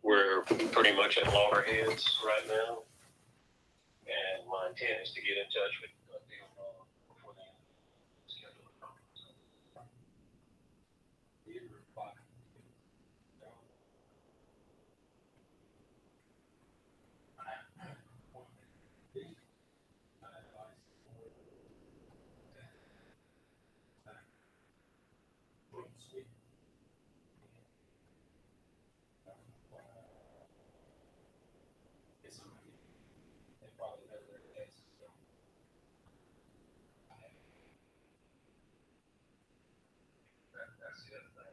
we're pretty much at loggerheads right now. And my intent is to get in touch with them before the end of the schedule. That's the other thing.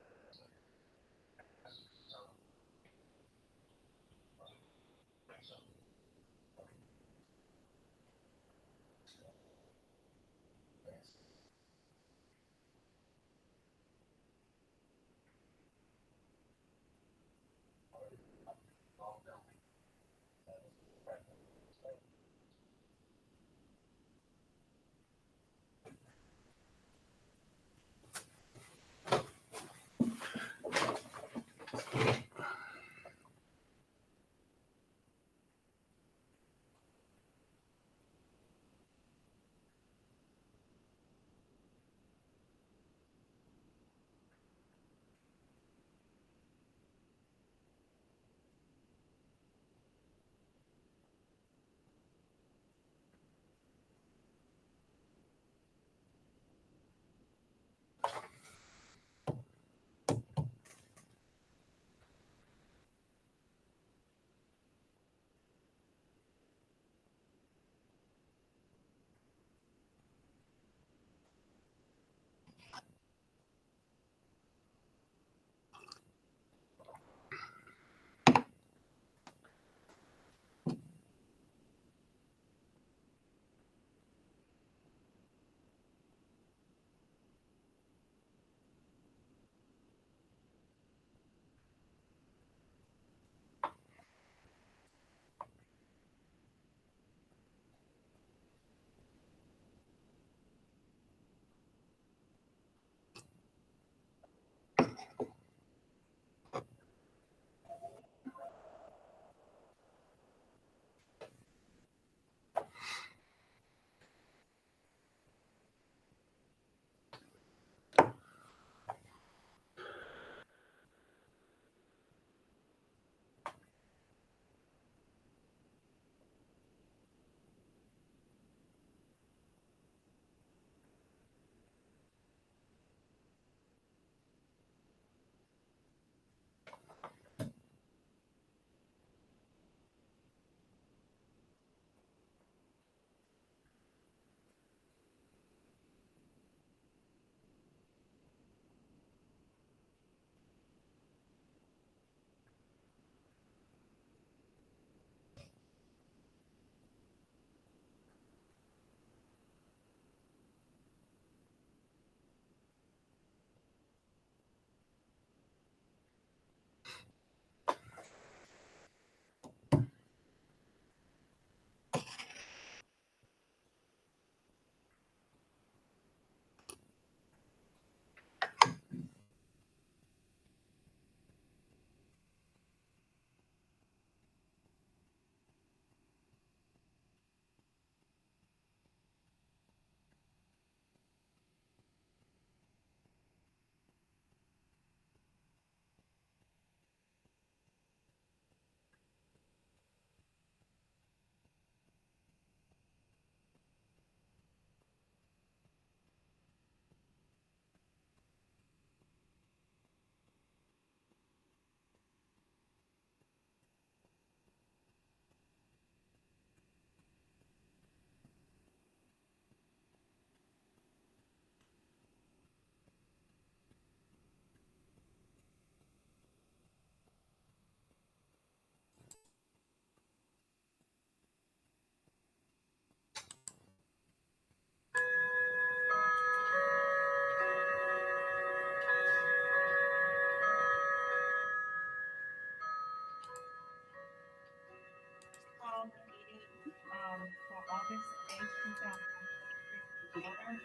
For August 8th, 2023 together.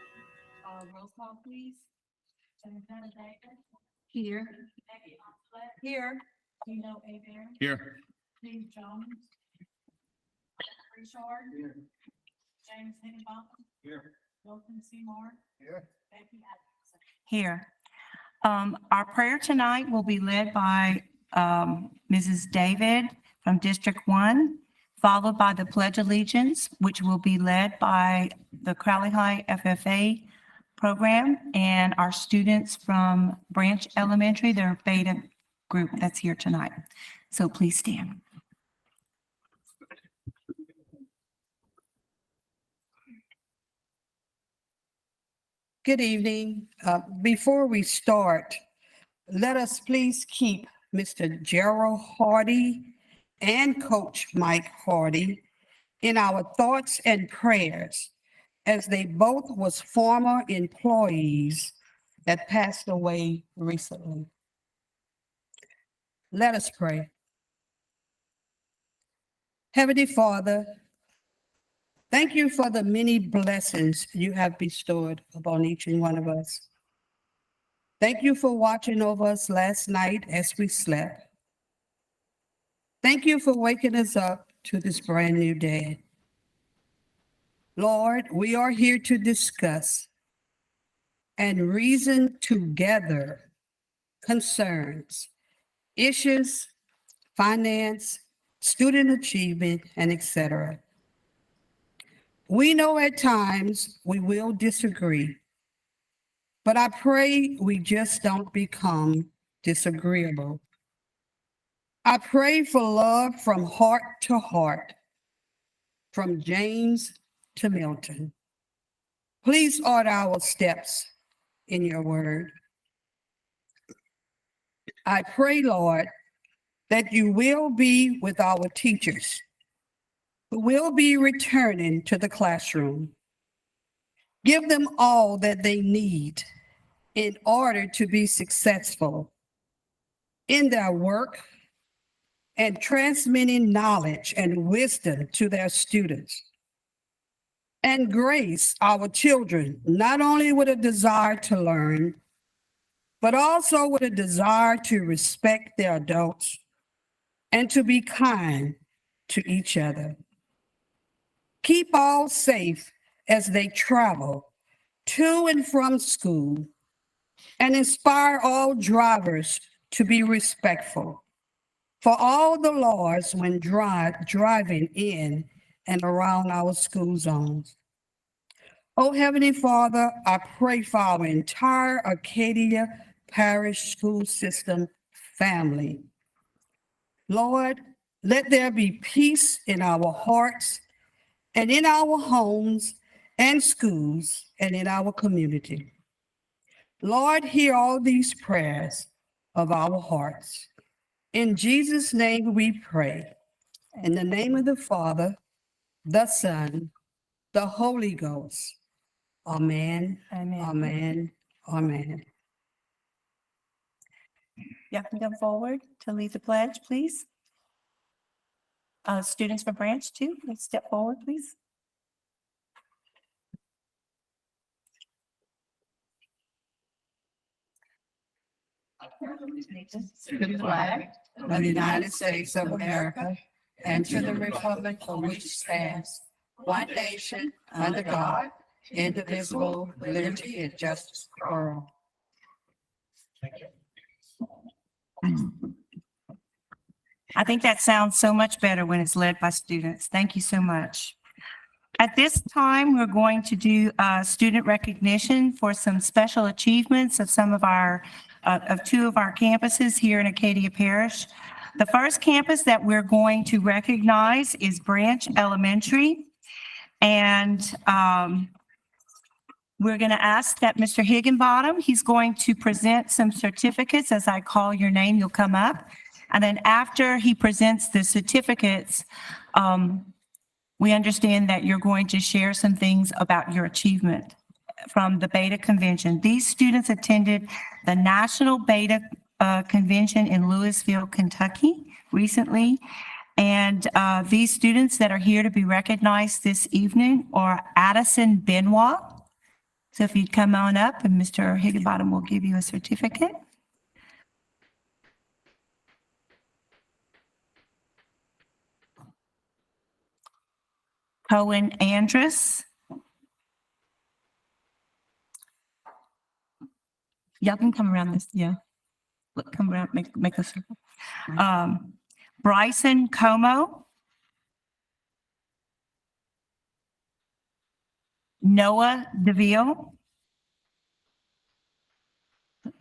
Roll call, please. Here. Here. Dino Abear, Here. Steve Jones, Richard, Here. James Higginbotham, Here. Milton Seymour, Here. Becky Atkinson. Here. Our prayer tonight will be led by Mrs. David from District 1, followed by the Pledge of Allegiance, which will be led by the Crowley High FFA program and our students from Branch Elementary, their beta group that's here tonight. So please stand. Good evening. Before we start, let us please keep Mr. Gerald Hardy and Coach Mike Hardy in our thoughts and prayers, as they both was former employees that passed away recently. Let us pray. Heavenly Father, thank you for the many blessings you have bestowed upon each and one of us. Thank you for watching over us last night as we slept. Thank you for waking us up to this brand new day. Lord, we are here to discuss and reason together concerns, issues, finance, student achievement, and etc. We know at times we will disagree, but I pray we just don't become disagreeable. I pray for love from heart to heart, from James to Milton. Please order our steps in your word. I pray, Lord, that you will be with our teachers who will be returning to the classroom. Give them all that they need in order to be successful in their work and transmitting knowledge and wisdom to their students. And grace our children, not only with a desire to learn, but also with a desire to respect their adults and to be kind to each other. Keep all safe as they travel to and from school, and inspire all drivers to be respectful for all the laws when driving in and around our school zones. Oh, Heavenly Father, I pray for our entire Acadia Parish school system family. Lord, let there be peace in our hearts and in our homes and schools and in our community. Lord, hear all these prayers of our hearts. In Jesus' name we pray. In the name of the Father, the Son, the Holy Ghost. Amen, Amen. amen, amen. Y'all can come forward to lead the pledge, please. Students from Branch 2, let's step forward, please. To the flag of the United States of America and to the republic for which it stands, one nation, under God, indivisible, with liberty and justice for all. I think that sounds so much better when it's led by students. Thank you so much. At this time, we're going to do student recognition for some special achievements of some of our, of two of our campuses here in Acadia Parish. The first campus that we're going to recognize is Branch Elementary. And we're going to ask that Mr. Higginbottom, he's going to present some certificates. As I call your name, you'll come up. And then after he presents the certificates, we understand that you're going to share some things about your achievement from the Beta Convention. These students attended the National Beta Convention in Louisville, Kentucky recently. And these students that are here to be recognized this evening are Addison Benoit. So if you'd come on up and Mr. Higginbottom will give you a certificate. Cohen Andrus. Y'all can come around this, yeah. Look, come around, make a circle. Bryson Como. Noah DeVille. You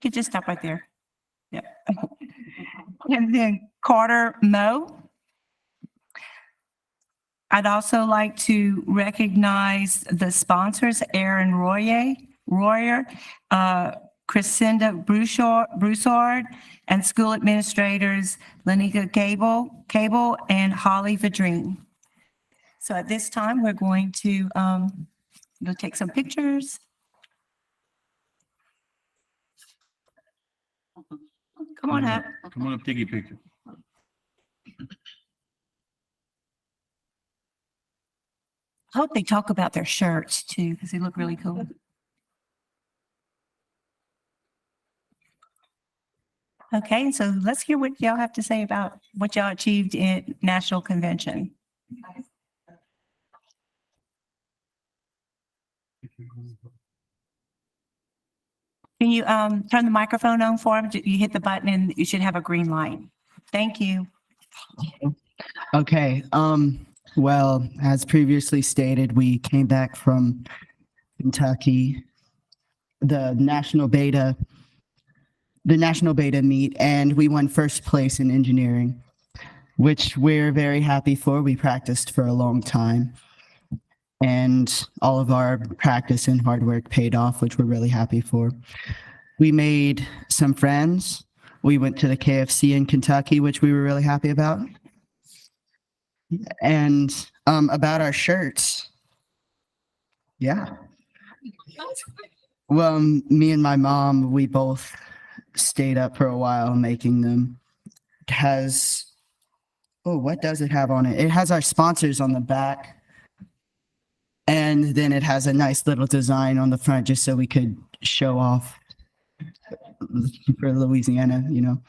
could just stop right there. Yeah. And then Carter Moe. I'd also like to recognize the sponsors, Aaron Royer, Crescenda Broussard, and school administrators, Lanika Cable, and Holly Vadrine. So at this time, we're going to go take some pictures. Come on up. Come on up, take a picture. I hope they talk about their shirts too, because they look really cool. Okay, so let's hear what y'all have to say about what y'all achieved in National Convention. Can you turn the microphone on for them? You hit the button and you should have a green light. Thank you. Okay. Well, as previously stated, we came back from Kentucky, the national beta meet, and we won first place in engineering, which we're very happy for. We practiced for a long time, and all of our practice and hard work paid off, which we're really happy for. We made some friends. We went to the KFC in Kentucky, which we were really happy about. And about our shirts. Yeah. Well, me and my mom, we both stayed up for a while making them. What does it have on it? It has our sponsors on the back. And then it has a nice little design on the front just so we could show off for Louisiana, you know.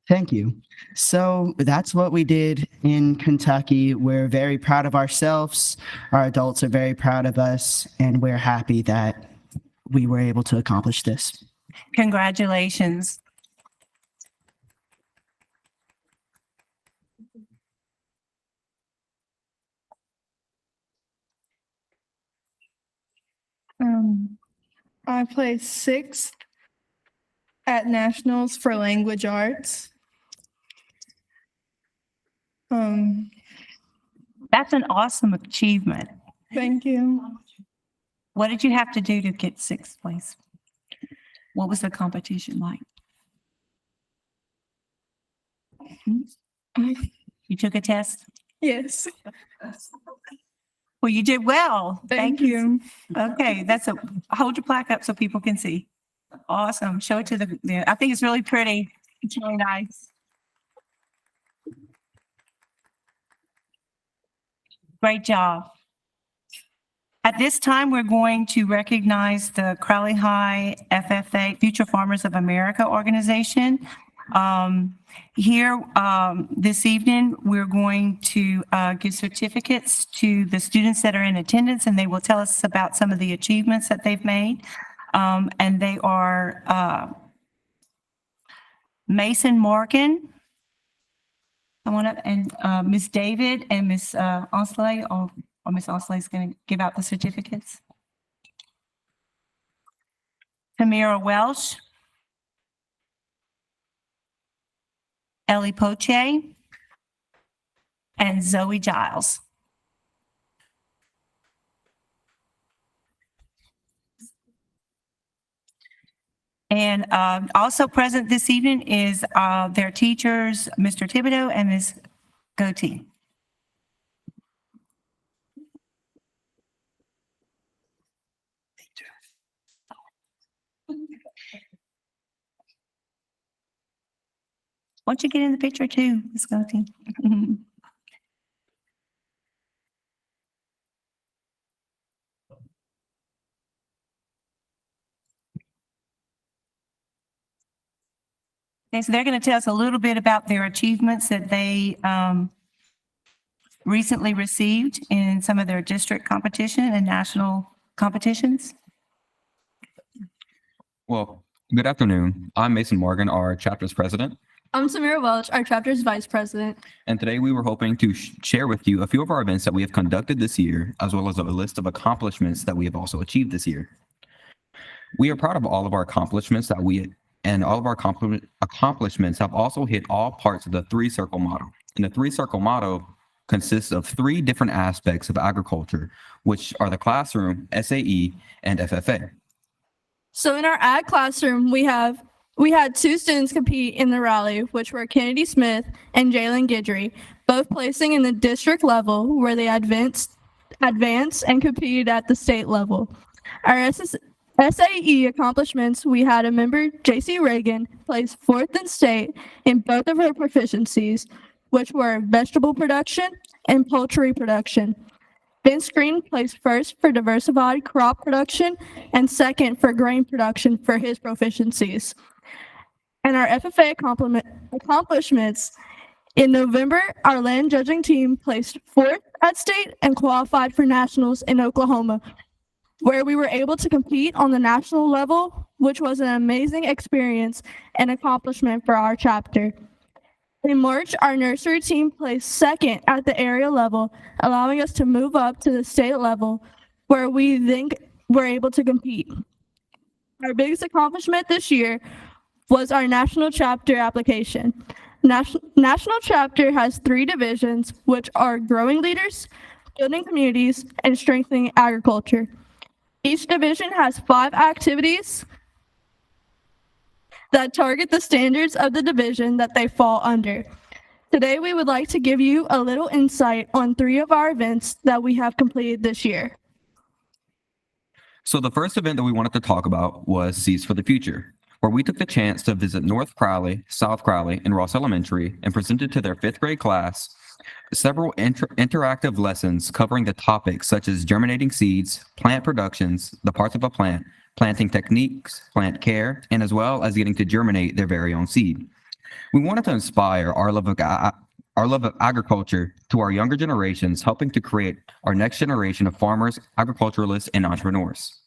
Thank you. So that's what we did in Kentucky. We're very proud of ourselves. Our adults are very proud of us, and we're happy that we were able to accomplish this. Congratulations. I placed sixth at nationals for language arts. That's an awesome achievement. Thank you. What did you have to do to get sixth place? What was the competition like? You took a test? Yes. Well, you did well. Thank you. Okay, hold your plaque up so people can see. Awesome. Show it to I think it's really pretty. It's really nice. Great job. At this time, we're going to recognize the Crowley High FFA, Future Farmers of America organization. Here this evening, we're going to give certificates to the students that are in attendance, and they will tell us about some of the achievements that they've made. And they are Mason Morgan. Come on up, and Miss David and Miss Onsley, or Miss Onsley is going to give out the certificates. Tamira Welsh. Ellie Poche, and Zoe Giles. And also present this evening is their teachers, Mr. Thibodeau and Ms. Goatee. Why don't you get in the picture too, Ms. Goatee? Okay, so they're going to tell us a little bit about their achievements that they recently received in some of their district competition and national competitions. Well, good afternoon. I'm Mason Morgan, our chapter's president, I'm Samira Welch, our chapter's vice president. and today we were hoping to share with you a few of our events that we have conducted this year, as well as a list of accomplishments that we have also achieved this year. We are proud of all of our accomplishments and all of our accomplishments have also hit all parts of the three-circle model. And the three-circle model consists of three different aspects of agriculture, which are the classroom, SAE, and FFA. So in our ag classroom, we had two students compete in the rally, which were Kennedy Smith and Jalen Guidry, both placing in the district level where they advanced and competed at the state level. Our SAE accomplishments, we had a member, JC Reagan, place fourth in state in both of her proficiencies, which were vegetable production and poultry production. Vince Green placed first for diversified crop production and second for grain production for his proficiencies. And our FFA accomplishments, in November, our land judging team placed fourth at state and qualified for nationals in Oklahoma, where we were able to compete on the national level, which was an amazing experience and accomplishment for our chapter. In March, our nursery team placed second at the area level, allowing us to move up to the state level, where we then were able to compete. Our biggest accomplishment this year was our national chapter application. National chapter has 3 divisions, which are growing leaders, building communities, and strengthening agriculture. Each division has 5 activities that target the standards of the division that they fall under. Today, we would like to give you a little insight on 3 of our events that we have completed this year. So the first event that we wanted to talk about was Seeds for the Future, where we took the chance to visit North Crowley, South Crowley, and Ross Elementary and presented to their 5th grade class several interactive lessons covering the topics such as germinating seeds, plant productions, the parts of a plant, planting techniques, plant care, and as well as getting to germinate their very own seed. We wanted to inspire our love of agriculture to our younger generations, helping to create our next generation of farmers, agriculturalists, and entrepreneurs.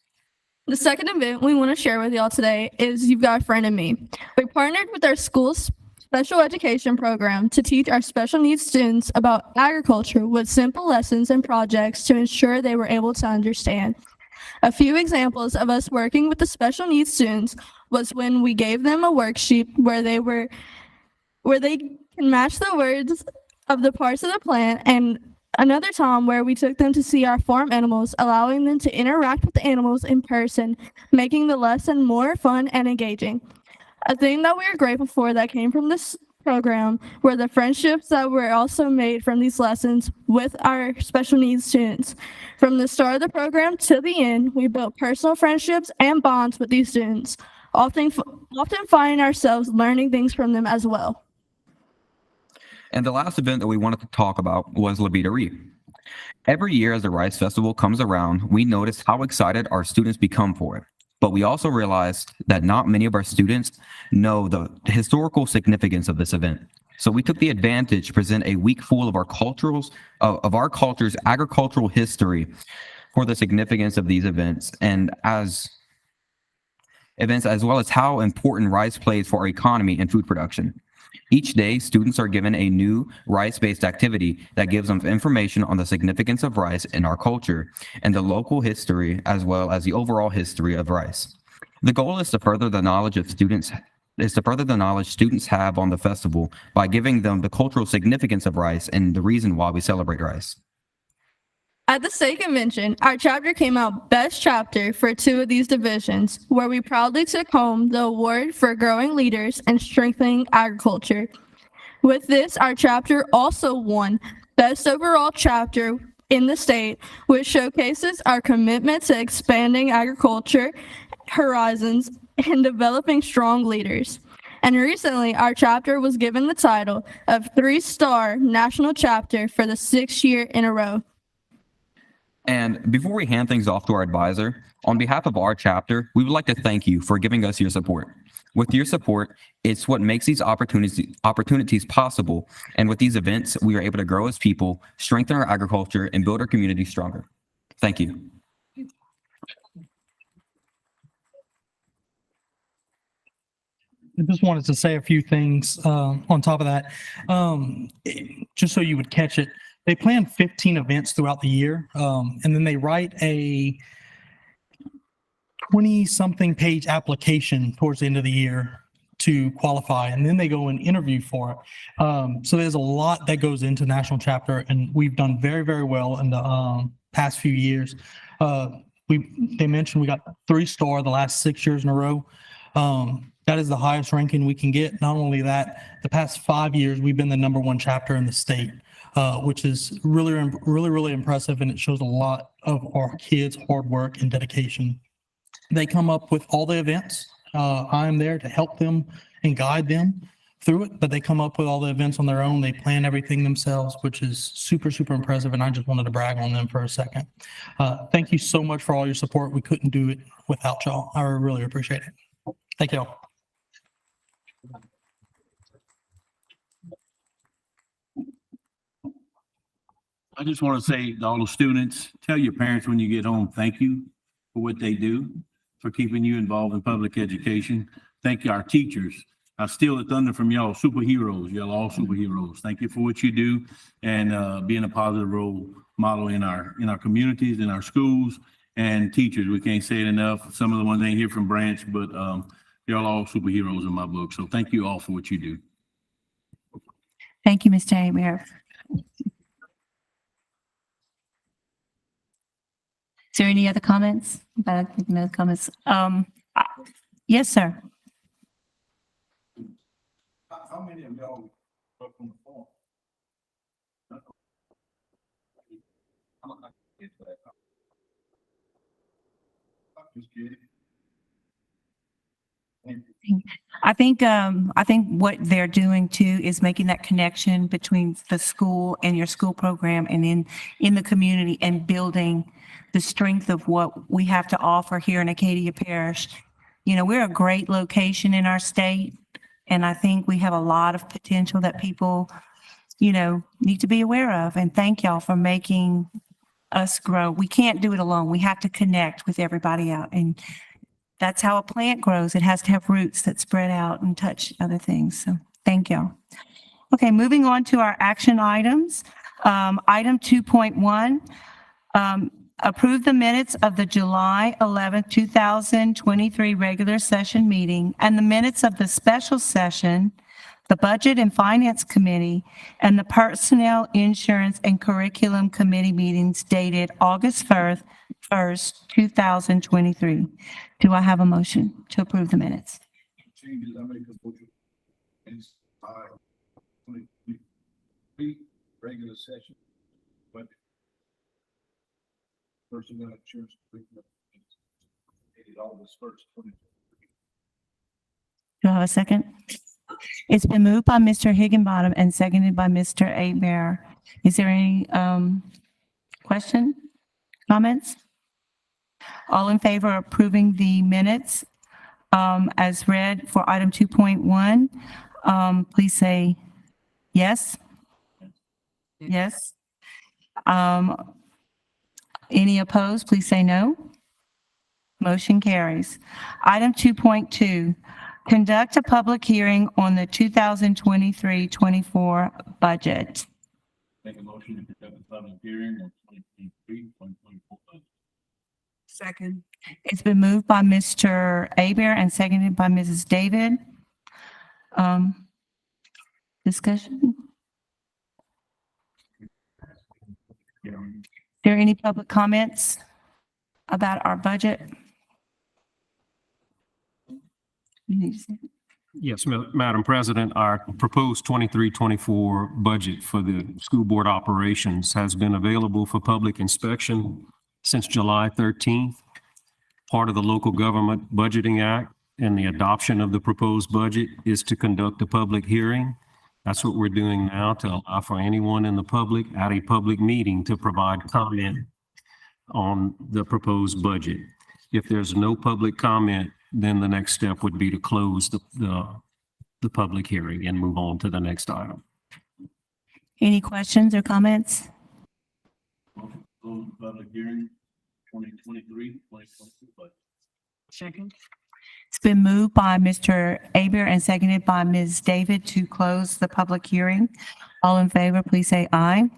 The second event we want to share with y'all today is You've Got a Friend in Me. We partnered with our school's special education program to teach our special needs students about agriculture with simple lessons and projects to ensure they were able to understand. A few examples of us working with the special needs students was when we gave them a worksheet where they can match the words of the parts of the plant, and another time where we took them to see our farm animals, allowing them to interact with the animals in person, making the lesson more fun and engaging. A thing that we are grateful for that came from this program were the friendships that were also made from these lessons with our special needs students. From the start of the program to the end, we built personal friendships and bonds with these students, often finding ourselves learning things from them as well. And the last event that we wanted to talk about was La Vida. Every year as the Rice Festival comes around, we notice how excited our students become for it. But we also realized that not many of our students know the historical significance of this event. So we took the advantage to present a week full of our culture's agricultural history for the significance of these events, as well as how important rice plays for our economy and food production. Each day, students are given a new rice-based activity that gives them information on the significance of rice in our culture and the local history, as well as the overall history of rice. The goal is to further the knowledge students have on the festival by giving them the cultural significance of rice and the reason why we celebrate rice. At the state convention, our chapter came out best chapter for 2 of these divisions, where we proudly took home the award for growing leaders and strengthening agriculture. With this, our chapter also won best overall chapter in the state, which showcases our commitment to expanding agriculture horizons and developing strong leaders. And recently, our chapter was given the title of 3-star national chapter for the 6th year in a row. And before we hand things off to our advisor, on behalf of our chapter, we would like to thank you for giving us your support. With your support, it's what makes these opportunities possible. And with these events, we are able to grow as people, strengthen our agriculture, and build our community stronger. Thank you. I just wanted to say a few things on top of that. Just so you would catch it, they plan 15 events throughout the year, and then they write a 20-something page application towards the end of the year to qualify, and then they go and interview for it. So there's a lot that goes into national chapter, and we've done very, very well in the past few years. They mentioned we got 3-star the last 6 years in a row. That is the highest ranking we can get. Not only that, the past 5 years, we've been the #1 chapter in the state, which is really impressive. And it shows a lot of our kids' hard work and dedication. They come up with all the events. I'm there to help them and guide them through it, but they come up with all the events on their own. They plan everything themselves, which is super impressive. And I just wanted to brag on them for a second. Thank you so much for all your support. We couldn't do it without y'all. I really appreciate it. Thank you all. I just want to say to all the students, tell your parents when you get home, thank you for what they do, for keeping you involved in public education. Thank you, our teachers. I steal the thunder from y'all, superheroes. Y'all all superheroes. Thank you for what you do and being a positive role model in our communities, in our schools, and teachers. We can't say it enough. Some of the ones ain't here from Branch, but y'all all superheroes in my book. So thank you all for what you do. Thank you, Mr. Abear. Is there any other comments? No comments. Yes, sir. How many of y'all work on the phone? Just kidding. I think what they're doing too is making that connection between the school and your school program and in the community and building the strength of what we have to offer here in Acadia Parish. You know, we're a great location in our state, and I think we have a lot of potential that people, you know, need to be aware of. And thank y'all for making us grow. We can't do it alone. We have to connect with everybody out, and that's how a plant grows. It has to have roots that spread out and touch other things. So thank y'all. Okay, moving on to our action items. Item 2.1, approve the minutes of the July 11th, 2023 regular session meeting and the minutes of the special session, the Budget and Finance Committee, and the Personnel, Insurance, and Curriculum Committee meetings dated August 1st, 2023. Do I have a motion to approve the minutes? Changes, I make a motion. It's 23 regular session. But personnel insurance. Dated August 1st, 2023. Do I have a second? It's been moved by Mr. Higginbottom and seconded by Mr. Abear. Is there any question, comments? All in favor of approving the minutes as read for item 2.1, please say yes. Yes. Any opposed, please say no. Motion carries. Item 2.2, conduct a public hearing on the 2023-24 budget. Make a motion to conduct a public hearing on 2023-2024 budget. Second. It's been moved by Mr. Abear and seconded by Mrs. David. Discussion? Is there any public comments about our budget? You need to say it. Yes, Madam President, our proposed 23-24 budget for the school board operations has been available for public inspection since July 13th. Part of the Local Government Budgeting Act and the adoption of the proposed budget is to conduct a public hearing. That's what we're doing now, to allow for anyone in the public at a public meeting to provide comment on the proposed budget. If there's no public comment, then the next step would be to close the public hearing and move on to the next item. Any questions or comments? Close the public hearing, 2023-2024 budget. Second. It's been moved by Mr. Aber and seconded by Ms. David to close the public hearing. All in favor, please say aye.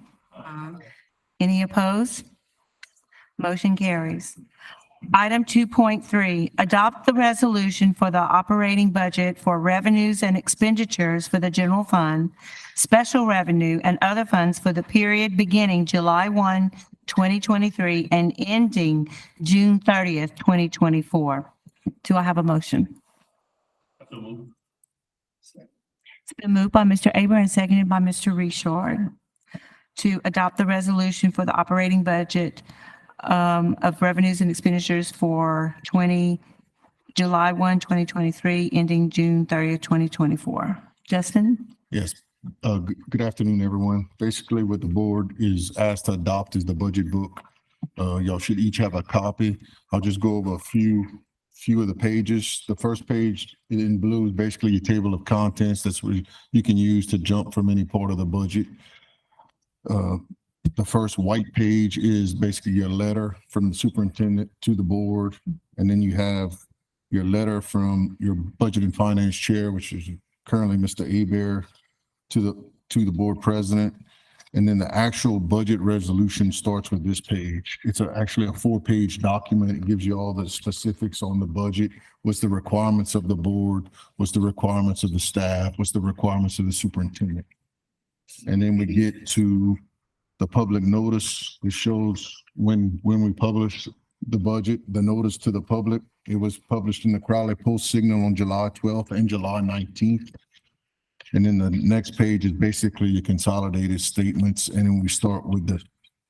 Any opposed? Motion carries. Item 2.3, adopt the resolution for the operating budget for revenues and expenditures for the general fund, special revenue, and other funds for the period beginning July 1, 2023, and ending June 30th, 2024. Do I have a motion? So moved. It's been moved by Mr. Aber and seconded by Mr. Richard to adopt the resolution for the operating budget of revenues and expenditures for July 1, 2023, ending June 30th, 2024. Justin? Yes. Good afternoon, everyone. Basically, what the board is asked to adopt is the budget book. Y'all should each have a copy. I'll just go over a few of the pages. The first page in blue is basically your table of contents. That's what you can use to jump from any part of the budget. The first white page is basically your letter from the superintendent to the board. And then you have your letter from your budget and finance chair, which is currently Mr. Aber, to the board president. And then the actual budget resolution starts with this page. It's actually a 4-page document. It gives you all the specifics on the budget. What's the requirements of the board? What's the requirements of the staff? What's the requirements of the superintendent? And then we get to the public notice. It shows when we publish the budget, the notice to the public. It was published in the Crowley Post Signal on July 12th and July 19th. And then the next page is basically your consolidated statements. And then we start with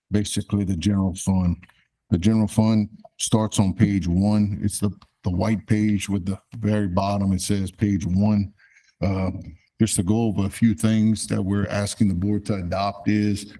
basically the general fund. The general fund starts on page 1. It's the white page with the very bottom. It says page 1. Just to go over a few things that we're asking the board to adopt is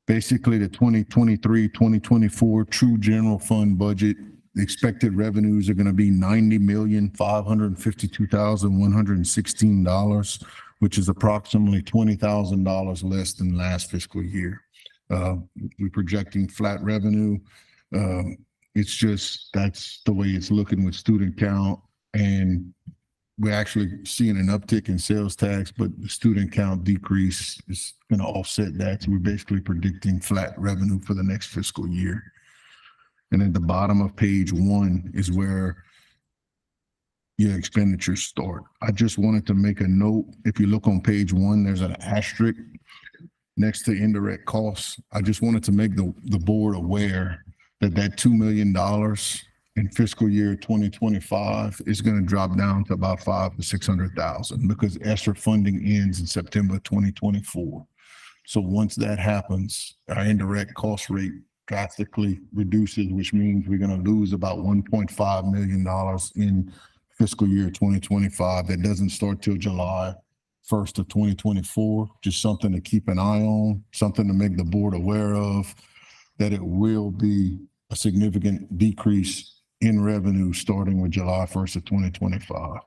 basically the 2023-2024 true general fund budget. The expected revenues are going to be $90,552,116, which is approximately $20,000 less than last fiscal year. We're projecting flat revenue. It's just, that's the way it's looking with student count. And we're actually seeing an uptick in sales tax, but the student count decrease is going to offset that. So we're basically predicting flat revenue for the next fiscal year. And at the bottom of page 1 is where your expenditures start. I just wanted to make a note. If you look on page 1, there's an asterisk next to indirect costs. I just wanted to make the board aware that $2 million in fiscal year 2025 is going to drop down to about $500,000 to $600,000 because ESSER funding ends in September 2024. So once that happens, our indirect cost rate drastically reduces, which means we're going to lose about $1.5 million in fiscal year 2025. That doesn't start till July 1st of 2024. Just something to keep an eye on, something to make the board aware of, that it will be a significant decrease in revenue starting with July 1st of 2025.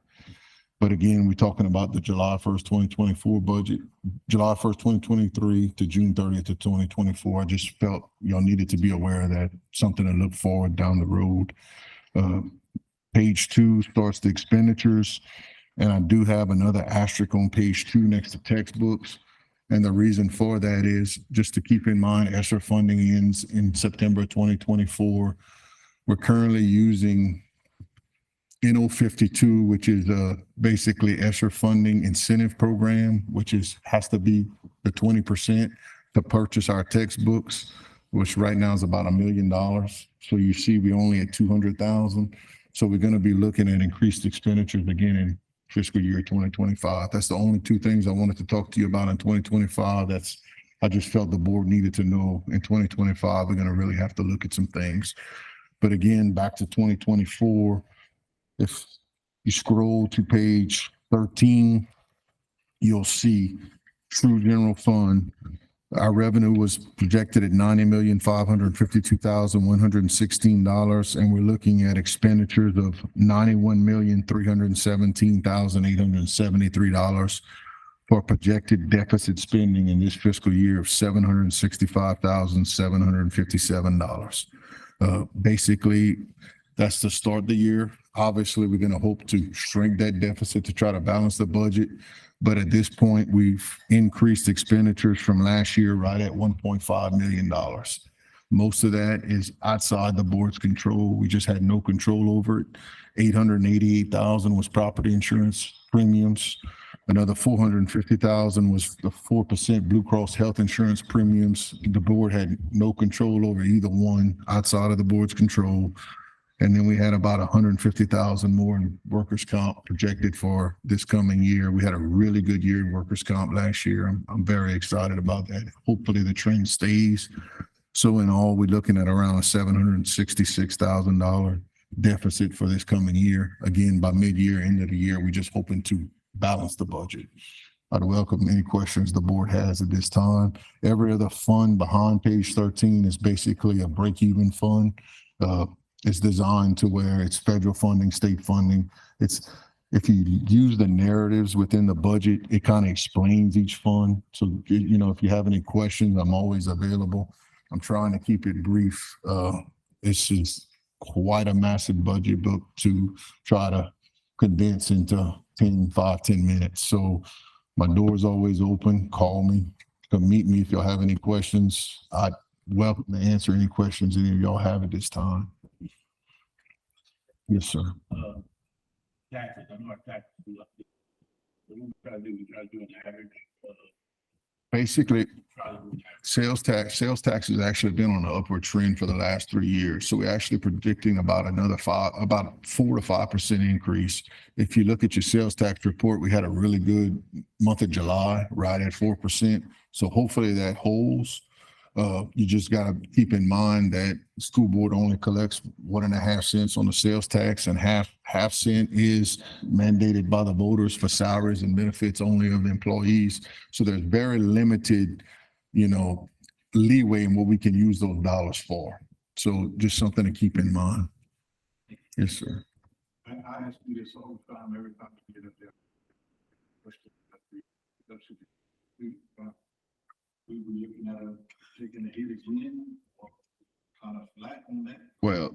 But again, we're talking about the July 1st, 2024 budget, July 1st, 2023 to June 30th of 2024. I just felt y'all needed to be aware of that, something to look forward down the road. Page 2 starts the expenditures. And I do have another asterisk on page 2 next to textbooks. And the reason for that is just to keep in mind, ESSER funding ends in September 2024. We're currently using NO52, which is basically ESSER funding incentive program, which has to be the 20% to purchase our textbooks, which right now is about $1 million. So you see, we're only at 200,000. So we're going to be looking at increased expenditures again in fiscal year 2025. That's the only 2 things I wanted to talk to you about in 2025. I just felt the board needed to know in 2025, we're going to really have to look at some things. But again, back to 2024, if you scroll to page 13, you'll see true general fund Our revenue was projected at $90,552,116, and we're looking at expenditures of $91,317,873 for a projected deficit spending in this fiscal year of $765,757. Basically, that's the start of the year. Obviously, we're going to hope to shrink that deficit to try to balance the budget. But at this point, we've increased expenditures from last year right at $1.5 million. Most of that is outside the board's control. We just had no control over it. $888,000 was property insurance premiums. Another $450,000 was the 4% Blue Cross health insurance premiums. The board had no control over either one outside of the board's control. And then we had about $150,000 more in workers' comp projected for this coming year. We had a really good year in workers' comp last year. I'm very excited about that. Hopefully the trend stays. So in all, we're looking at around a $766,000 deficit for this coming year. Again, by mid-year, end of the year, we're just hoping to balance the budget. I'd welcome any questions the board has at this time. Every other fund behind page 13 is basically a break-even fund. It's designed to where it's federal funding, state funding. It's, if you use the narratives within the budget, it kind of explains each fund. So, you know, if you have any questions, I'm always available. I'm trying to keep it brief. It's just quite a massive budget book to try to condense into 10 minutes. So my door is always open. Call me, come meet me if y'all have any questions. I'd welcome to answer any questions any of y'all have at this time. Yes, sir. Taxes, I know our taxes go up. What we try to do, an average, Basically, try to do sales tax has actually been on an upward trend for the last 3 years. So we're actually predicting about another 4 to 5% increase. If you look at your sales tax report, we had a really good month of July, right at 4%. So hopefully that holds. You just got to keep in mind that the school board only collects 1.5 cents on the sales tax, and half cent is mandated by the voters for salaries and benefits only of the employees. So there's very limited, you know, leeway in what we can use those dollars for. So just something to keep in mind. Yes, sir. I ask you this all the time, every time you get up there. We were looking at taking the hit again, or kind of flat on that. Well,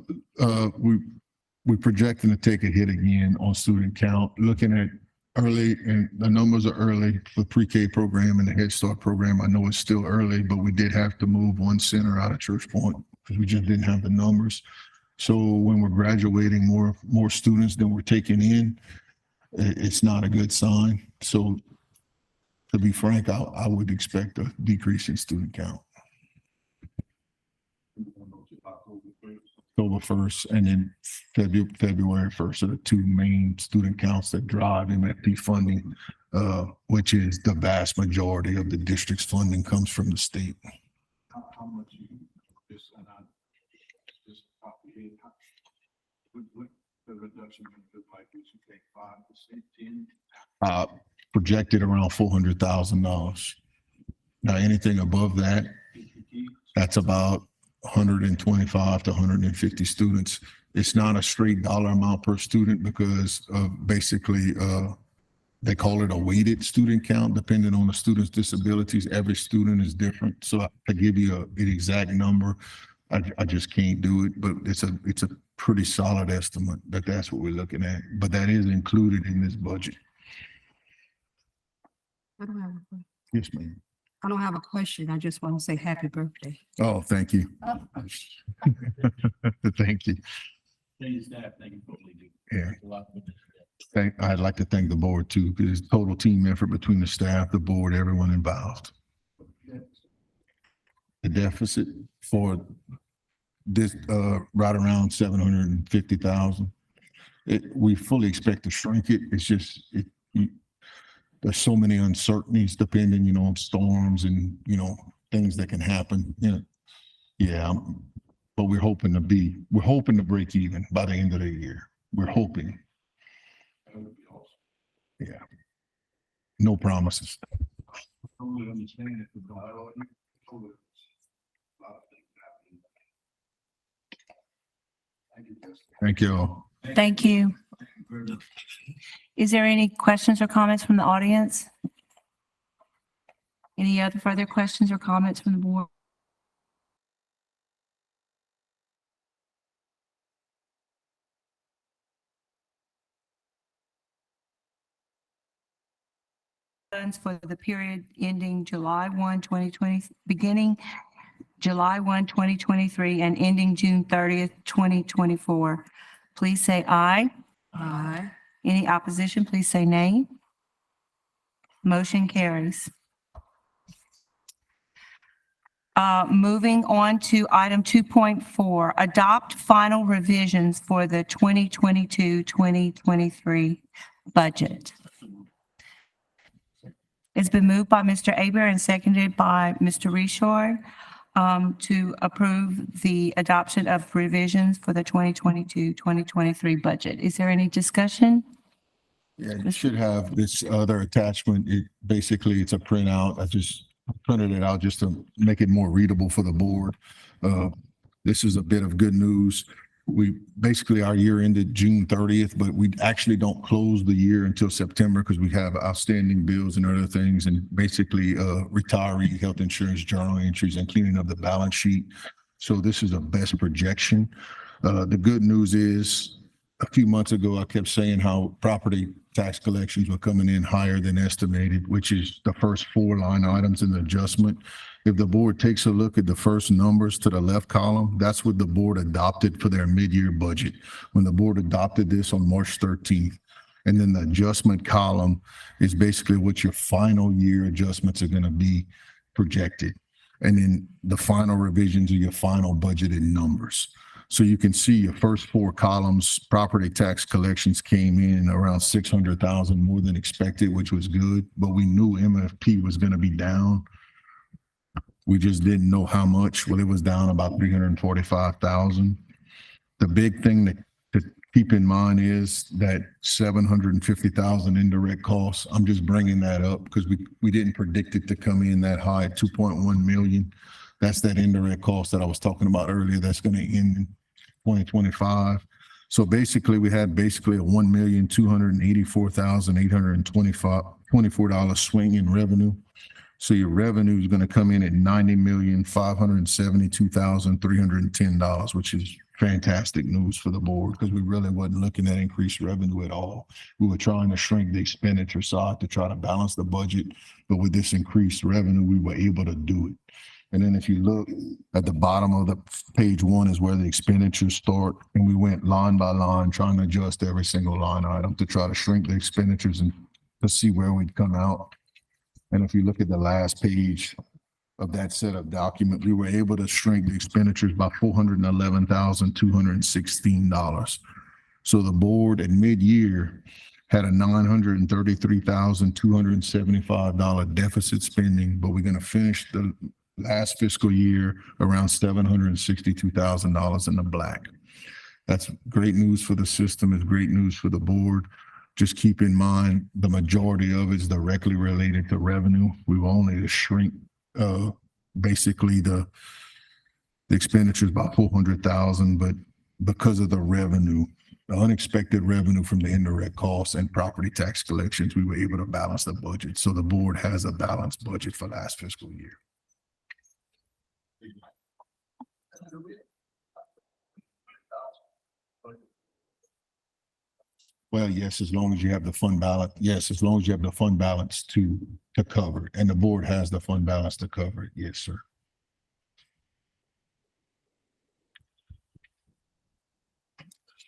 we're projecting to take a hit again on student count, looking at early, and the numbers are early for pre-K program and the Head Start program. I know it's still early, but we did have to move one center out of Church Point because we just didn't have the numbers. So when we're graduating more students than we're taking in, it's not a good sign. So to be frank, I would expect a decrease in student count. October 1st and then February 1st are the two main student counts that drive MFP funding, which is the vast majority of the district's funding comes from the state. How much you just, and I just pop your head, what the reduction would look like? Would you take 5%, 10? Projected around $400,000. Now, anything above that, that's about 125 to 150 students. It's not a straight dollar amount per student because basically they call it a weighted student count depending on the student's disabilities. Every student is different. So I give you an exact number. I just can't do it, but it's a pretty solid estimate that that's what we're looking at. But that is included in this budget. I don't have a question. Yes, ma'am. I don't have a question. I just want to say happy birthday. Oh, thank you. Thank you. Thank you, staff. Thank you for what they do. Yeah. A lot of- I'd like to thank the board too, because it's a total team effort between the staff, the board, everyone involved. The deficit for this, right around 750,000. We fully expect to shrink it. It's just, there's so many uncertainties depending, on storms and, things that can happen. Yeah. But we're hoping to break even by the end of the year. We're hoping. That would be awesome. Yeah. No promises. I totally understand it, but I don't Thank you all. Thank you. Is there any questions or comments from the audience? Any other further questions or comments from the board? Funds for the period ending July 1, 2020, beginning July 1, 2023, and ending June 30th, 2024. Please say aye. Aye. Any opposition, please say nay. Motion carries. Moving on to item 2.4, adopt final revisions for the 2022-2023 budget. It's been moved by Mr. Aber and seconded by Mr. Reshoy to approve the adoption of revisions for the 2022-2023 budget. Is there any discussion? Yeah, you should have this other attachment. Basically, it's a printout. I just printed it out just to make it more readable for the board. This is a bit of good news. Our year ended June 30th, but we actually don't close the year until September because we have outstanding bills and other things, and basically retiree health insurance journal entries and cleaning up the balance sheet. So this is a best projection. The good news is a few months ago, I kept saying how property tax collections were coming in higher than estimated, which is the first 4 line items in the adjustment. If the board takes a look at the first numbers to the left column, that's what the board adopted for their mid-year budget. When the board adopted this on March 13th. And then the adjustment column is basically what your final year adjustments are going to be projected. And then the final revisions are your final budgeted numbers. So you can see your first 4 columns, property tax collections came in around 600,000 more than expected, which was good, but we knew MFP was going to be down. We just didn't know how much. Well, it was down about 345,000. The big thing to keep in mind is that 750,000 indirect costs. I'm just bringing that up because we didn't predict it to come in that high at 2.1 million. That's that indirect cost that I was talking about earlier. That's going to end in 2025. So basically, we had a $1,284,824 swing in revenue. So your revenue is going to come in at $90,572,310, which is fantastic news for the board because we really wasn't looking at increased revenue at all. We were trying to shrink the expenditure side to try to balance the budget, but with this increased revenue, we were able to do it. And then if you look at the bottom of the page 1 is where the expenditures start, and we went line by line trying to adjust every single line item to try to shrink the expenditures and to see where we'd come out. And if you look at the last page of that set of document, we were able to shrink the expenditures by $411,216. So the board at mid-year had a $933,275 deficit spending, but we're going to finish the last fiscal year around $762,000 in the black. That's great news for the system. It's great news for the board. Just keep in mind, the majority of it is directly related to revenue. We will only shrink basically the expenditures by 400,000, but because of the revenue, the unexpected revenue from the indirect costs and property tax collections, we were able to balance the budget. So the board has a balanced budget for last fiscal year. Well, yes, as long as you have the fund balance. Yes, as long as you have the fund balance to cover it, and the board has the fund balance to cover it. Yes, sir.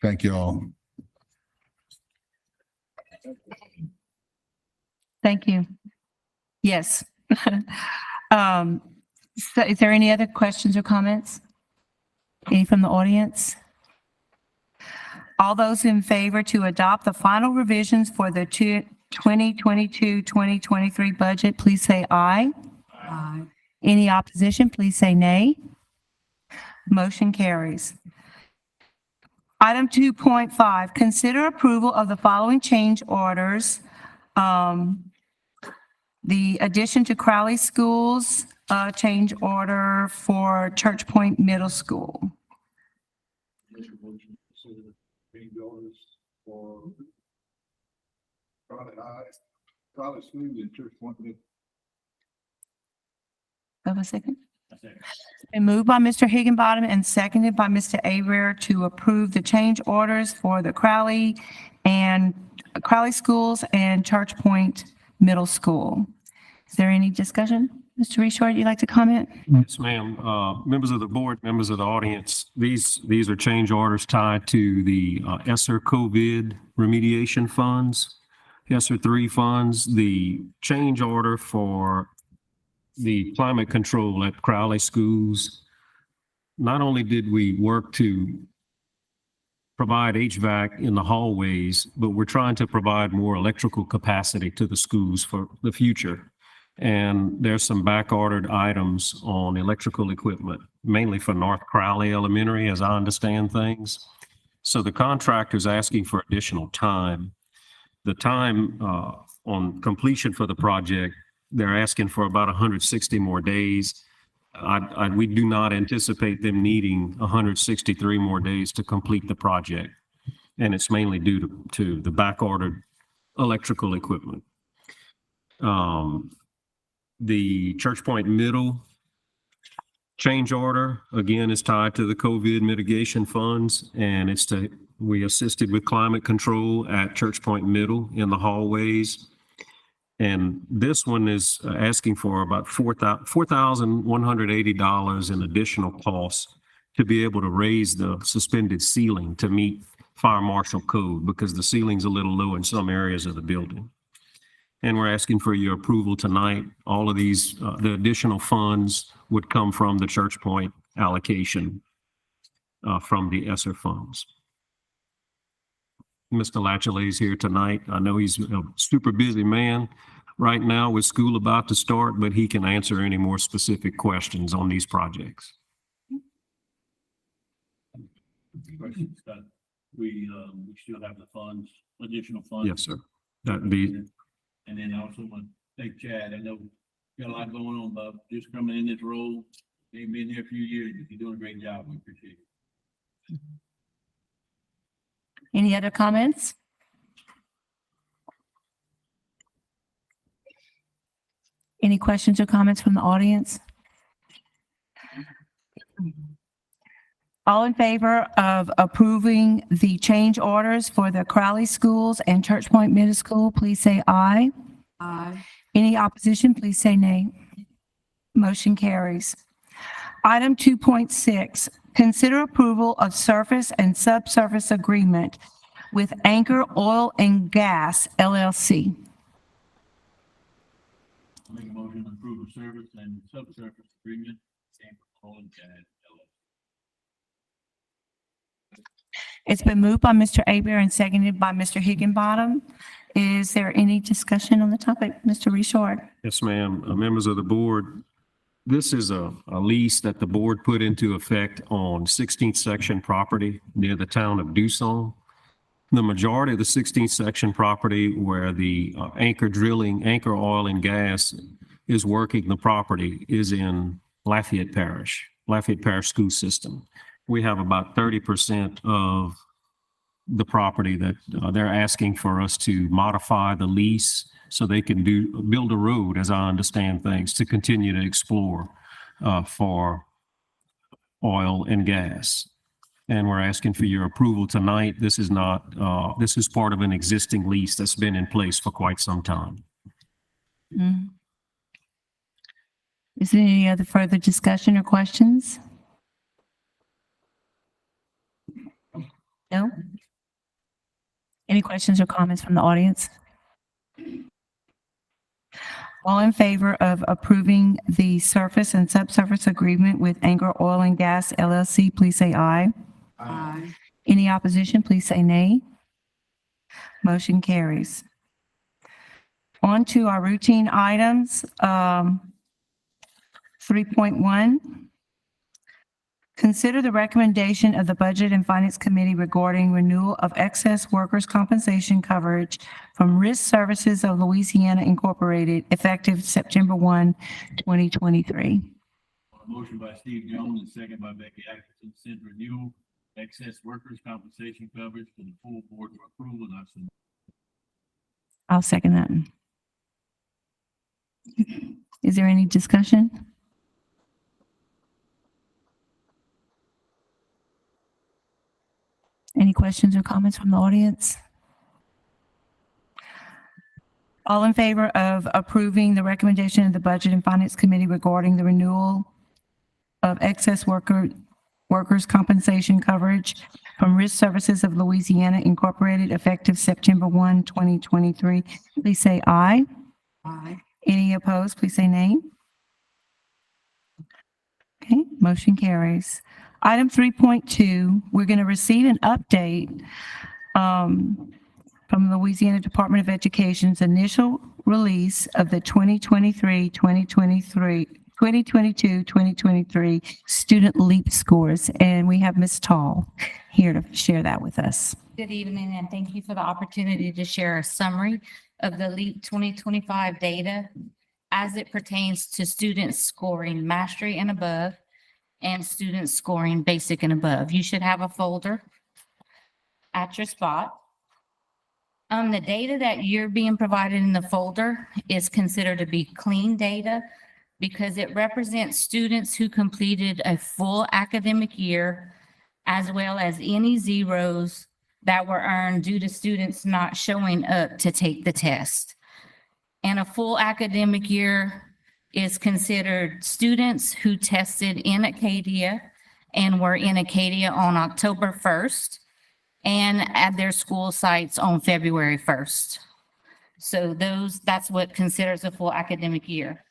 Thank you all. Thank you. Yes. So is there any other questions or comments? Any from the audience? All those in favor to adopt the final revisions for the 2022-2023 budget, please say aye. Aye. Any opposition, please say nay. Motion carries. Item 2.5, consider approval of the following change orders. The addition to Crowley Schools change order for Church Point Middle School. Have a second? Been moved by Mr. Higginbottom and seconded by Mr. Abear to approve the change orders for the Crowley schools and Church Point Middle School. Is there any discussion? Mr. Richard, you'd like to comment? Yes, ma'am. Members of the board, members of the audience, these are change orders tied to the ESSER COVID remediation funds, ESSER 3 funds. The change order for the climate control at Crowley schools, not only did we work to provide HVAC in the hallways, but we're trying to provide more electrical capacity to the schools for the future. And there's some back ordered items on electrical equipment, mainly for North Crowley Elementary, as I understand things. So the contractor's asking for additional time. The time on completion for the project, they're asking for about 160 more days. We do not anticipate them needing 163 more days to complete the project. And it's mainly due to the back ordered electrical equipment. The Church Point Middle change order, again, is tied to the COVID mitigation funds, and we assisted with climate control at Church Point Middle in the hallways. And this one is asking for about $4,180 in additional costs to be able to raise the suspended ceiling to meet fire marshal code, because the ceiling's a little low in some areas of the building. And we're asking for your approval tonight. All of these, the additional funds would come from the Church Point allocation from the ESSER funds. Mr. Latchley is here tonight. I know he's a super busy man right now with school about to start, but he can answer any more specific questions on these projects. We still have the funds, additional funds. Yes, sir. That'd be, And then I also want to thank Chad. I know you got a lot going on, Bob. Just coming in this role. You've been here a few years, but you're doing a great job. We appreciate it. Any other comments? Any questions or comments from the audience? All in favor of approving the change orders for the Crowley schools and Church Point Middle School, please say aye. Aye. Any opposition, please say nay. Motion carries. Item 2.6, consider approval of surface and subsurface agreement with Anchor Oil and Gas LLC. I'll make a motion to approve the service and subsurface agreement. Same for Colin Chad. It's been moved by Mr. Abear and seconded by Mr. Higginbottom. Is there any discussion on the topic? Mr. Richard? yes, ma'am. Members of the board, this is a lease that the board put into effect on 16th section property near the town of Dusong. The majority of the 16th section property where the Anchor Oil and Gas is working the property is in Lafayette Parish School System. We have about 30% of the property that they're asking for us to modify the lease so they can build a road, as I understand things, to continue to explore for oil and gas. And we're asking for your approval tonight. This is not, this is part of an existing lease that's been in place for quite some time. Is there any other further discussion or questions? No? Any questions or comments from the audience? All in favor of approving the surface and subsurface agreement with Anchor Oil and Gas LLC, please say aye. Aye. Any opposition, please say nay. Motion carries. On to our routine items. 3.1. Consider the recommendation of the Budget and Finance Committee regarding renewal of excess workers' compensation coverage from Risk Services of Louisiana Incorporated effective September 1, 2023. A motion by Steve Jones and second by Becky Atkinson, send renewal excess workers' compensation coverage to the full board for approval. And I said, I'll second that. Is there any discussion? Any questions or comments from the audience? All in favor of approving the recommendation of the Budget and Finance Committee regarding the renewal of excess workers' compensation coverage from Risk Services of Louisiana Incorporated effective September 1, 2023, please say aye. Aye. Any opposed, please say nay. Okay, motion carries. Item 3.2, we're going to receive an update from Louisiana Department of Education's initial release of the 2022-2023 student LEAP scores. And we have Ms. Tall here to share that with us. Good evening, and thank you for the opportunity to share a summary of the LEAP 2025 data as it pertains to students scoring mastery and above and students scoring basic and above. You should have a folder at your spot. The data that you're being provided in the folder is considered to be clean data because it represents students who completed a full academic year as well as any zeros that were earned due to students not showing up to take the test. And a full academic year is considered students who tested in Acadia and were in Acadia on October 1st and at their school sites on February 1st. So that's what considers a full academic year.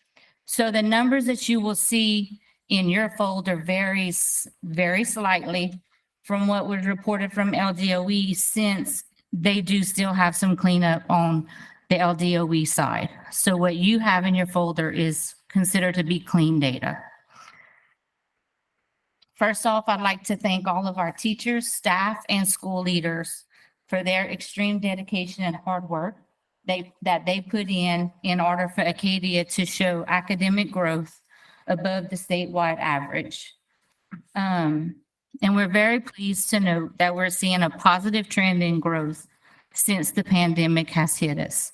So the numbers that you will see in your folder varies very slightly from what was reported from LDOE, since they do still have some cleanup on the LDOE side. So what you have in your folder is considered to be clean data. First off, I'd like to thank all of our teachers, staff, and school leaders for their extreme dedication and hard work that they put in order for Acadia to show academic growth above the statewide average. And we're very pleased to note that we're seeing a positive trend in growth since the pandemic has hit us.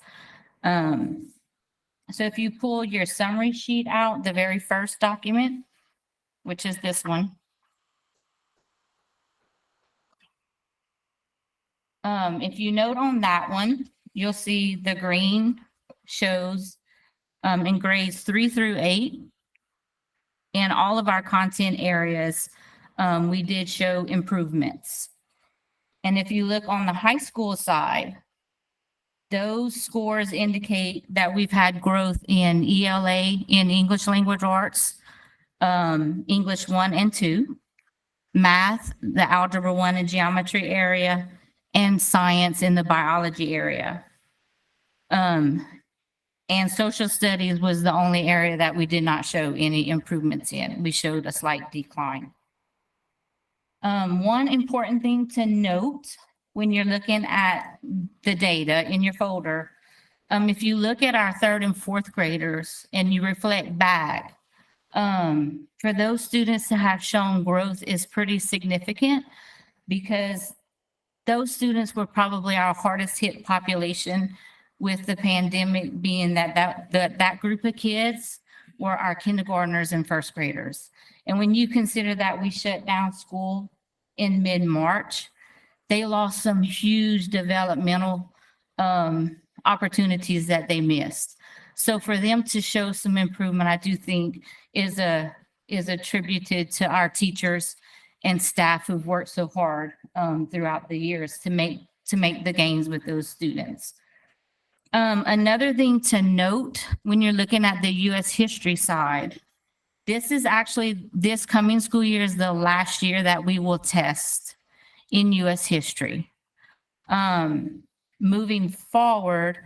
So if you pull your summary sheet out, the very first document, which is this one. If you note on that one, you'll see the green shows in grades 3 through 8. In all of our content areas, we did show improvements. And if you look on the high school side, those scores indicate that we've had growth in ELA, in English Language Arts, English 1 and 2, math, the Algebra 1 and Geometry area, and science in the biology area. And social studies was the only area that we did not show any improvements in. We showed a slight decline. One important thing to note when you're looking at the data in your folder, if you look at our 3rd and 4th graders and you reflect back, for those students to have shown growth is pretty significant because those students were probably our hardest hit population, with the pandemic being that group of kids were our kindergartners and 1st graders. And when you consider that we shut down school in mid-March, they lost some huge developmental opportunities that they missed. So for them to show some improvement, I do think is attributed to our teachers and staff who've worked so hard throughout the years to make the gains with those students. Another thing to note when you're looking at the U.S. history side, this coming school year is the last year that we will test in U.S. history. Moving forward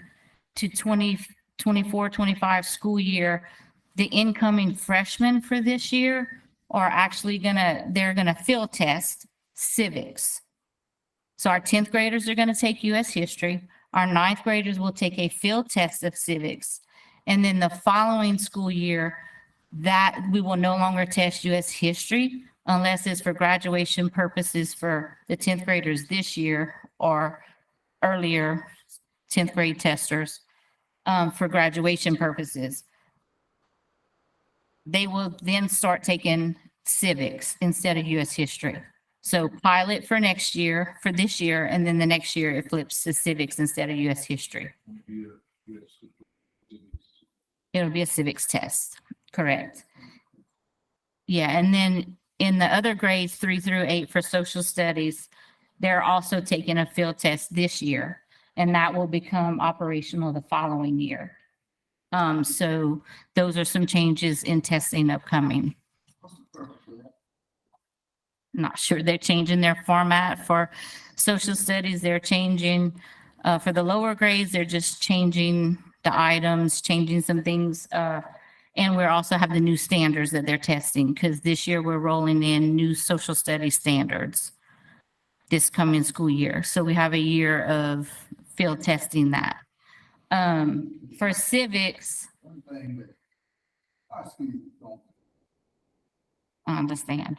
to 2024-25 school year, the incoming freshmen for this year are actually they're gonna field test civics. So our 10th graders are gonna take US history. Our 9th graders will take a field test of civics. And then the following school year, that we will no longer test US history unless it's for graduation purposes for the 10th graders this year or earlier 10th grade testers for graduation purposes. They will then start taking civics instead of US history. So pilot for next year, for this year, and then the next year it flips to civics instead of US history. It'll be a civics test, correct? Yeah, and then in the other grades, 3 through 8 for social studies, they're also taking a field test this year, and that will become operational the following year. So those are some changes in testing upcoming. Not sure. They're changing their format for social studies. They're changing, for the lower grades, they're just changing the items, changing some things. And we also have the new standards that they're testing because this year we're rolling in new social studies standards this coming school year. So we have a year of field testing that. For civics, I understand.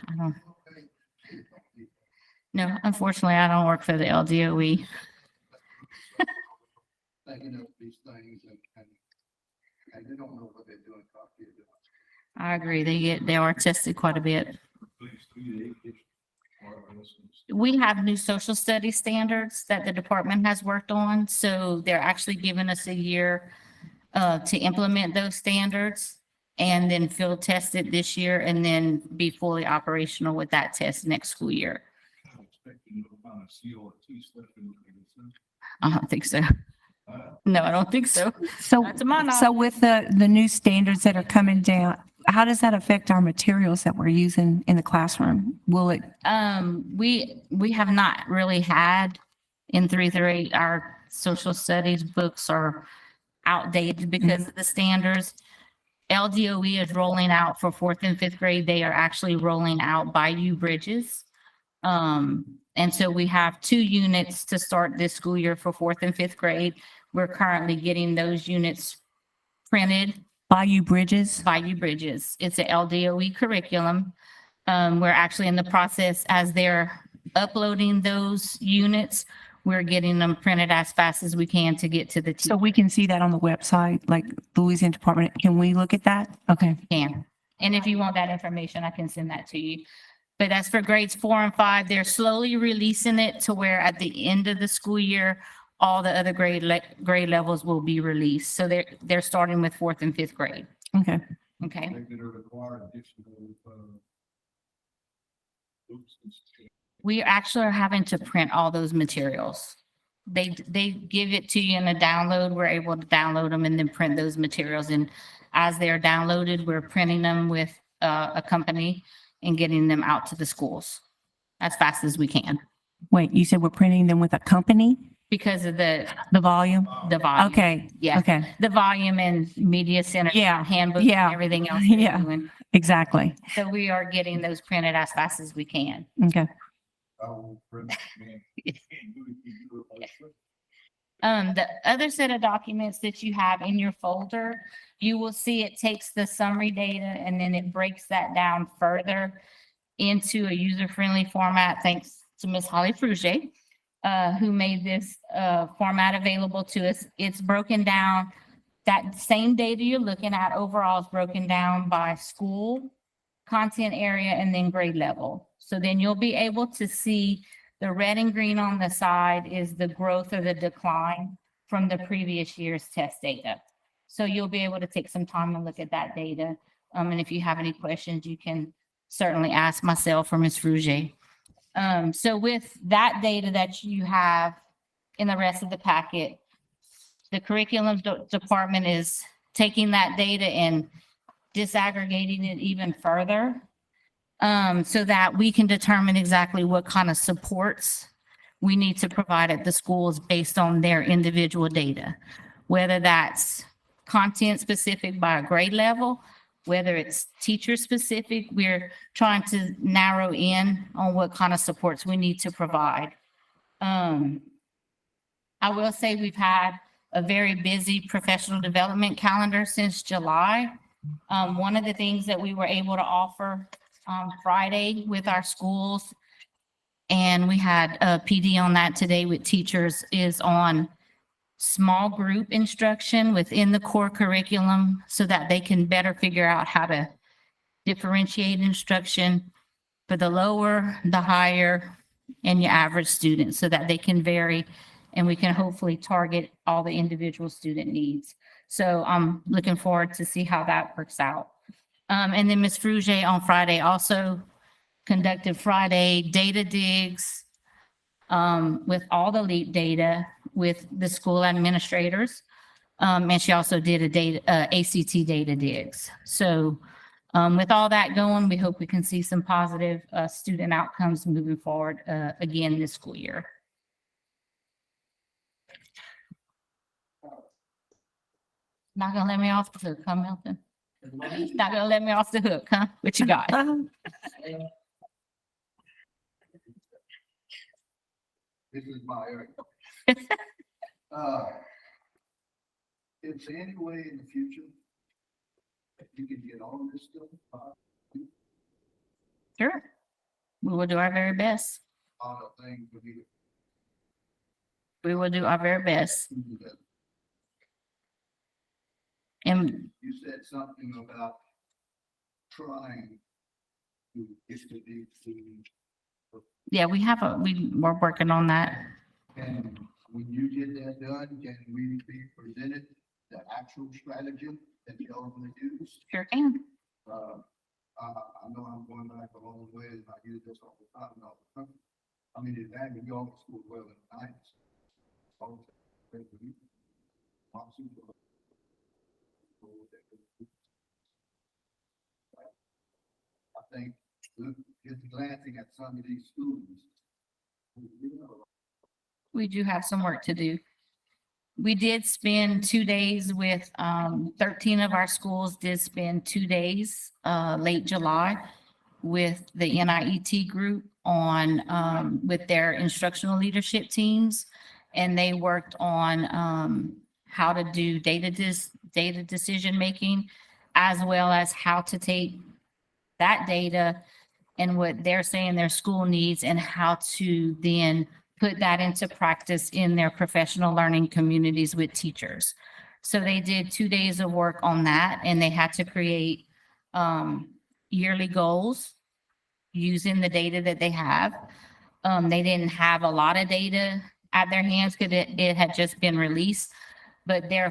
No, unfortunately, I don't work for the LDOE. I agree. They are tested quite a bit. We have new social studies standards that the department has worked on. So they're actually giving us a year to implement those standards and then field test it this year and then be fully operational with that test next school year. I don't think so. No, I don't think so. So, Not to my knowledge. so with the new standards that are coming down, how does that affect our materials that we're using in the classroom? Will it? We have not really had in 3 through 8, our social studies books are outdated because of the standards. LDOE is rolling out for 4th and 5th grade. They are actually rolling out Bayou Bridges. And so we have 2 units to start this school year for 4th and 5th grade. We're currently getting those units printed. Bayou Bridges? Bayou Bridges. It's a LDOE curriculum. We're actually in the process as they're uploading those units. We're getting them printed as fast as we can to get to the So we can see that on the website, like Louisiana Department. Can we look at that? Okay. can. And if you want that information, I can send that to you. But as for grades 4 and 5, they're slowly releasing it to where at the end of the school year, all the other grade levels will be released. So they're starting with 4th and 5th grade. Okay. Okay. We actually are having to print all those materials. They give it to you in a download. We're able to download them and then print those materials. And as they're downloaded, we're printing them with a company and getting them out to the schools as fast as we can. Wait, you said we're printing them with a company? Because of the volume? volume. Okay. Yeah. Okay. The volume and media center. Yeah. Handbook Yeah. and everything else. they're Yeah. doing. Exactly. So we are getting those printed as fast as we can. Okay. The other set of documents that you have in your folder, you will see it takes the summary data and then it breaks that down further into a user-friendly format, thanks to Ms. Holly Fruget, who made this format available to us. It's broken down, that same data you're looking at overall is broken down by school, content area, and then grade level. So then you'll be able to see the red and green on the side is the growth or the decline from the previous year's test data. So you'll be able to take some time and look at that data. And if you have any questions, you can certainly ask myself or Ms. Fruget. So with that data that you have in the rest of the packet, the curriculum department is taking that data and disaggregating it even further so that we can determine exactly what kind of supports we need to provide at the schools based on their individual data, whether that's content specific by grade level, whether it's teacher specific, we're trying to narrow in on what kind of supports we need to provide. I will say we've had a very busy professional development calendar since July. One of the things that we were able to offer on Friday with our schools, and we had a PD on that today with teachers, is on small group instruction within the core curriculum so that they can better figure out how to differentiate instruction for the lower, the higher, and your average students so that they can vary and we can hopefully target all the individual student needs. So I'm looking forward to see how that works out. And then Ms. Frugier on Friday also conducted Friday data digs with all the LEAP data with the school administrators. And she also did ACT data digs. So with all that going, we hope we can see some positive student outcomes moving forward again this school year. Not gonna let me off the hook, huh, Milton? Not gonna let me off the hook, huh? What you got? This is my area. Is there any way in the future that you can get all this stuff? Sure. We will do our very best. All the things we need We will do our very best. to do that. And You said something about trying to get to these things. yeah, we're working on that. And when you get that done, can we be presented the actual strategy that y'all gonna use? Sure can. I know I'm going back a long way, and I use this all the time, all the time. I mean, it's having you all school well in the nights. I think, just glancing at some of these students. We do have some work to do. We did spend 2 days with 13 of our schools did spend 2 days late July with the NIET group on with their instructional leadership teams. And they worked on how to do data decision making, as well as how to take that data and what they're saying their school needs and how to then put that into practice in their professional learning communities with teachers. So they did 2 days of work on that, and they had to create yearly goals using the data that they have. They didn't have a lot of data at their hands because it had just been released, but they're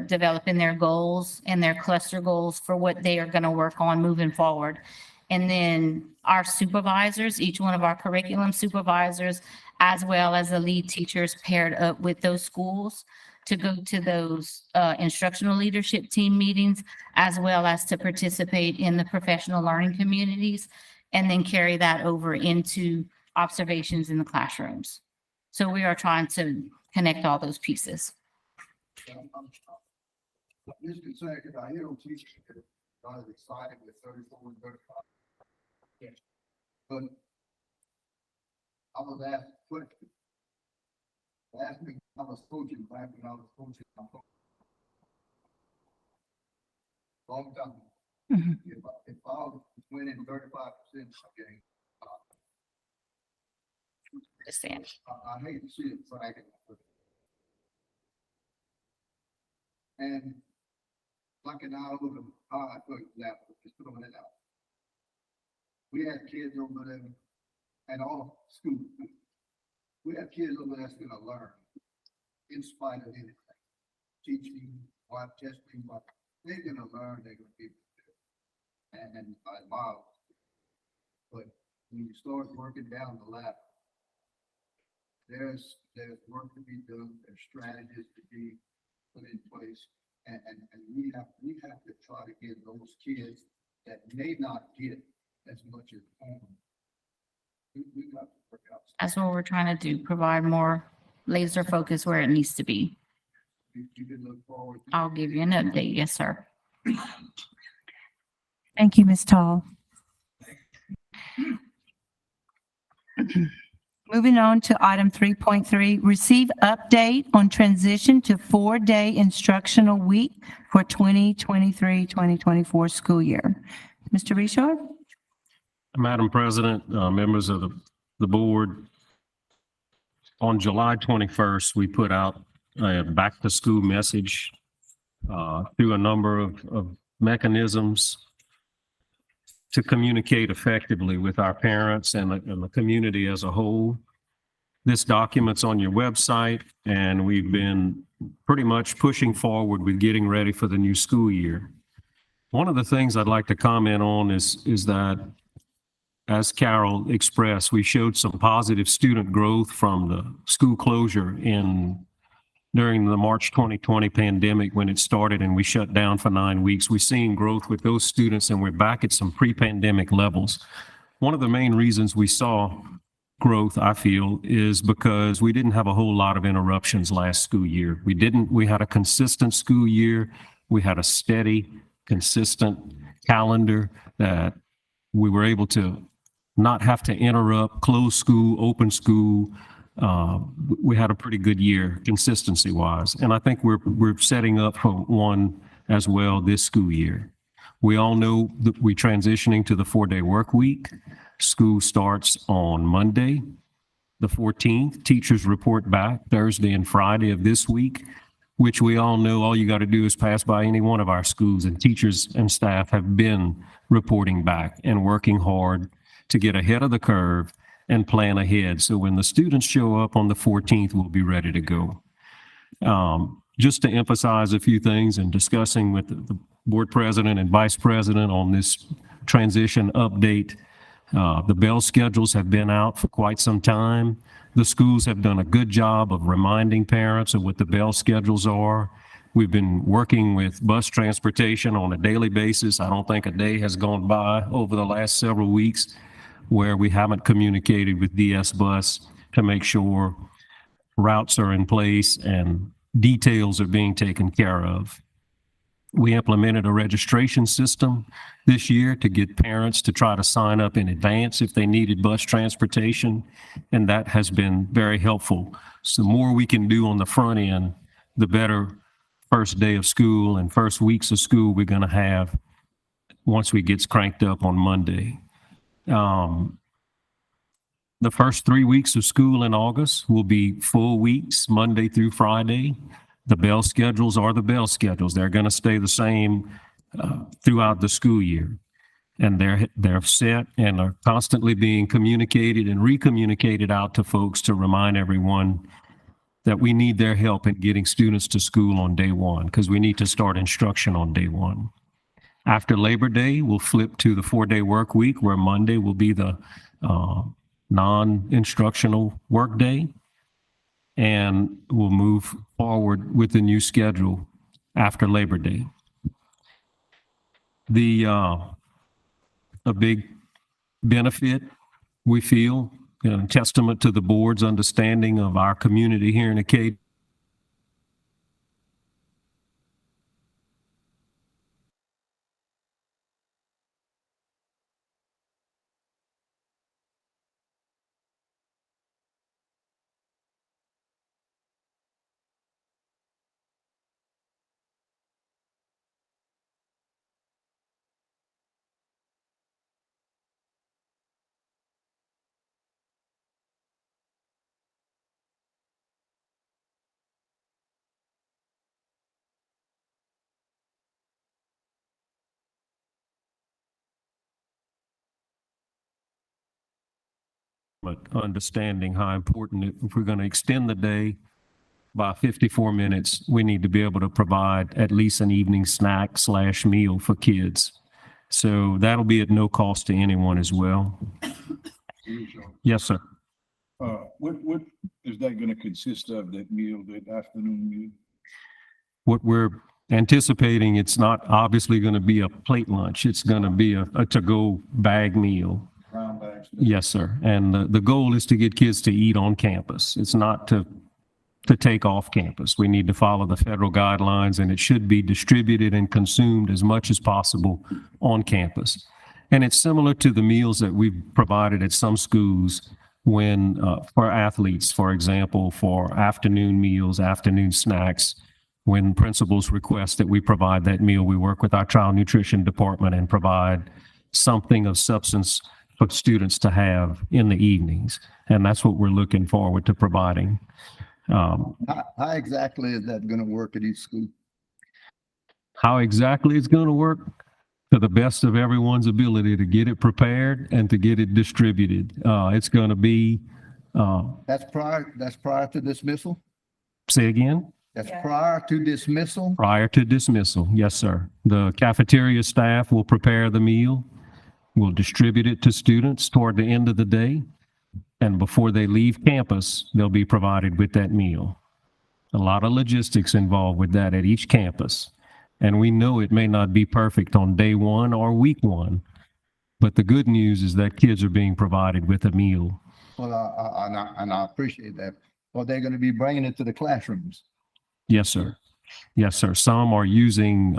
developing their goals and their cluster goals for what they are going to work on moving forward. And then our supervisors, each one of our curriculum supervisors, as well as the lead teachers, paired up with those schools to go to those instructional leadership team meetings, as well as to participate in the professional learning communities, and then carry that over into observations in the classrooms. So we are trying to connect all those pieces. I'm just concerned because I hear them teaching, I was excited with 34 and 35. But I was asked a question. Asked me, I was coaching back when I was coaching. Long time. Mhm. If I was winning 35% of the game, Understand. I hate to see it flagging. And like an hour of high, for example, just throwing it out. We had kids over there at all schools. We have kids over there that's gonna learn in spite of anything. Teaching, while testing, but they're gonna learn, they're gonna be. And wow. But when you start working down the ladder, there's work to be done, there's strategies to be put in place. And we have to try to get those kids that may not get as much as home. We got to work out. That's what we're trying to do, provide more laser focus where it needs to be. You can look forward. I'll give you an update. Yes, sir. Thank you, Ms. Tall. Moving on to item 3.3, receive update on transition to 4-day instructional week for 2023-2024 school year. Mr. Richard? Madam President, members of the board, on July 21st, we put out a back to school message through a number of mechanisms to communicate effectively with our parents and the community as a whole. This document's on your website, and we've been pretty much pushing forward with getting ready for the new school year. One of the things I'd like to comment on is that, as Carol expressed, we showed some positive student growth from the school closure during the March 2020 pandemic when it started and we shut down for 9 weeks. We're seeing growth with those students, and we're back at some pre-pandemic levels. One of the main reasons we saw growth, I feel, is because we didn't have a whole lot of interruptions last school year. We had a consistent school year. We had a steady, consistent calendar that we were able to not have to interrupt, close school, open school. We had a pretty good year consistency wise. And I think we're setting up for one as well this school year. We all know that we're transitioning to the 4-day work week. School starts on Monday, the 14th. Teachers report back Thursday and Friday of this week, which we all know all you got to do is pass by any one of our schools, and teachers and staff have been reporting back and working hard to get ahead of the curve and plan ahead. So when the students show up on the 14th, we'll be ready to go. Just to emphasize a few things and discussing with the board president and vice president on this transition update, the bell schedules have been out for quite some time. The schools have done a good job of reminding parents of what the bell schedules are. We've been working with bus transportation on a daily basis. I don't think a day has gone by over the last several weeks where we haven't communicated with DS Bus to make sure routes are in place and details are being taken care of. We implemented a registration system this year to get parents to try to sign up in advance if they needed bus transportation, and that has been very helpful. So the more we can do on the front end, the better first day of school and first weeks of school we're going to have once we get cranked up on Monday. The first 3 weeks of school in August will be full weeks, Monday through Friday. The bell schedules are the bell schedules. They're going to stay the same throughout the school year. And they're set and are constantly being communicated and recommunicated out to folks to remind everyone that we need their help in getting students to school on day one, because we need to start instruction on day one. After Labor Day, we'll flip to the 4-day work week, where Monday will be the non-instructional work day. And we'll move forward with the new schedule after Labor Day. A big benefit, we feel, testament to the board's understanding of our community here in Acadia, but understanding how important if we're going to extend the day by 54 minutes, we need to be able to provide at least an evening snack / meal for kids. So that'll be at no cost to anyone as well. Yes, sir. What is that going to consist of, that meal, that afternoon meal? What we're anticipating, it's not obviously going to be a plate lunch. It's going to be a to-go bag meal. Brown bags? Yes, sir. And the goal is to get kids to eat on campus. It's not to to take off campus. We need to follow the federal guidelines, and it should be distributed and consumed as much as possible on campus. And it's similar to the meals that we've provided at some schools when, for athletes, for example, for afternoon meals, afternoon snacks. When principals request that we provide that meal, we work with our child nutrition department and provide something of substance for students to have in the evenings. And that's what we're looking forward to providing. How exactly is that gonna work at each school? How exactly it's going to work? To the best of everyone's ability to get it prepared and to get it distributed. It's going to be, That's prior to dismissal? say again? That's prior to dismissal? Prior to dismissal, yes, sir. The cafeteria staff will prepare the meal. We'll distribute it to students toward the end of the day. And before they leave campus, they'll be provided with that meal. A lot of logistics involved with that at each campus. And we know it may not be perfect on day one or week one, but the good news is that kids are being provided with a meal. Well, I appreciate that. Well, they're gonna be bringing it to the classrooms. Yes, sir. Yes, sir. Some are using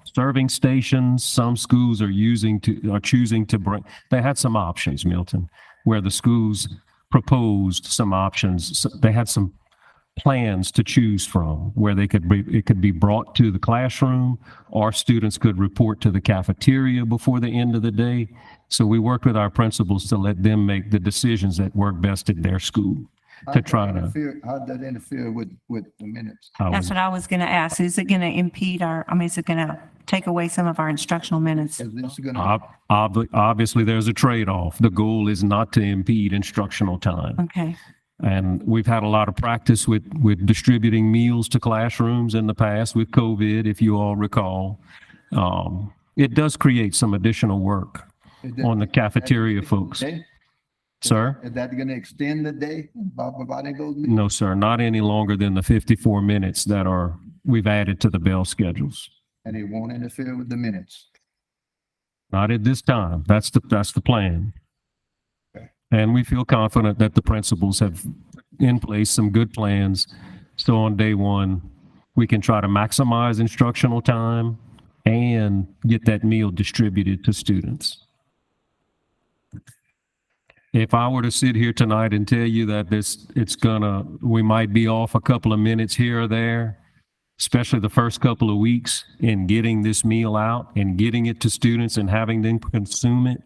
serving stations. Some schools are choosing to bring. They had some options, Milton, where the schools proposed some options. They had some plans to choose from where it could be brought to the classroom, or students could report to the cafeteria before the end of the day. So we worked with our principals to let them make the decisions that work best at their school. To try to. How'd that interfere with the minutes? That's what I was going to ask. Is it going to impede is it going to take away some of our instructional minutes? Is this gonna, Obviously, there's a trade-off. The goal is not to impede instructional time. Okay. And we've had a lot of practice with distributing meals to classrooms in the past with COVID, if you all recall. It does create some additional work on the cafeteria folks. day? Sir? Is that gonna extend the day by providing those meals? No, sir, not any longer than the 54 minutes that we've added to the bell schedules. And it won't interfere with the minutes? Not at this time. That's the plan. Okay. And we feel confident that the principals have in place some good plans. So on day one, we can try to maximize instructional time and get that meal distributed to students. If I were to sit here tonight and tell you that we might be off a couple of minutes here or there, especially the first couple of weeks in getting this meal out and getting it to students and having them consume it,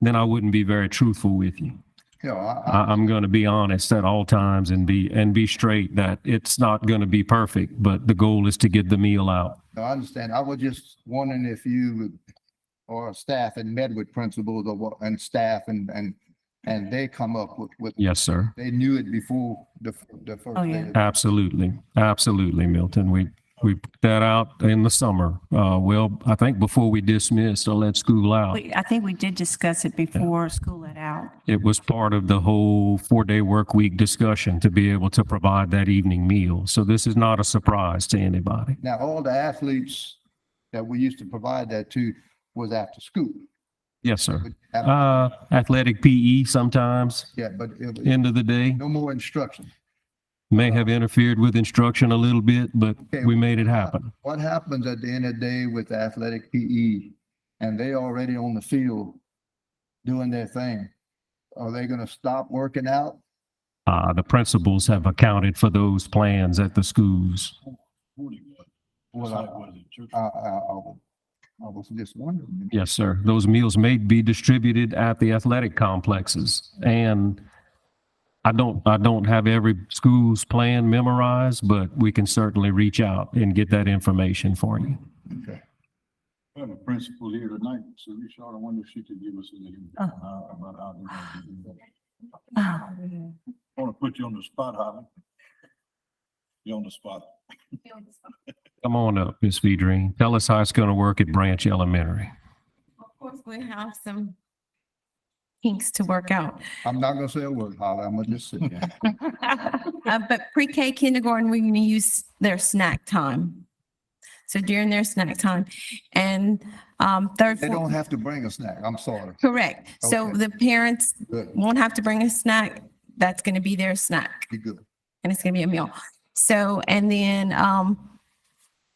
then I wouldn't be very truthful with you. Yeah, I'm going to be honest at all times and be straight that it's not going to be perfect, but the goal is to get the meal out. I understand. I was just wondering if you or staff had met with principals and staff and they come up with. Yes, sir. They knew it before the first Oh, yeah. day. Absolutely. Absolutely, Milton. We put that out in the summer. I think before we dismissed or let school out. I think we did discuss it before school let out. It was part of the whole 4-day work week discussion to be able to provide that evening meal. So this is not a surprise to anybody. Now, all the athletes that we used to provide that to was after school. Yes, sir. Athletic PE sometimes, Yeah, but end of the day, no more instruction. may have interfered with instruction a little bit, but Okay, we made it happen. What happens at the end of the day with athletic PE and they already on the field doing their thing? Are they gonna stop working out? The principals have accounted for those plans at the schools. Well, I was just wondering. Yes, sir. Those meals may be distributed at the athletic complexes. And I don't have every school's plan memorized, but we can certainly reach out and get that information for you. Okay. We have a principal here tonight, so Richard, I wonder if she could give us a little about how they're going to do that. I want to put you on the spot, Holly. You're on the spot. Come on up, Ms. Vedrine. Tell us how it's going to work at Branch Elementary. Of course, we have some kinks to work out. I'm not gonna say a word, Holly. I'm gonna just sit there. But pre-K kindergarten, we're going to use their snack time. So during their snack time and third. They fourth- don't have to bring a snack. I'm sorry. Correct. So Okay. the parents Good. won't have to bring a snack. That's going to be their snack. Be good. and it's gonna be a meal. So, and then,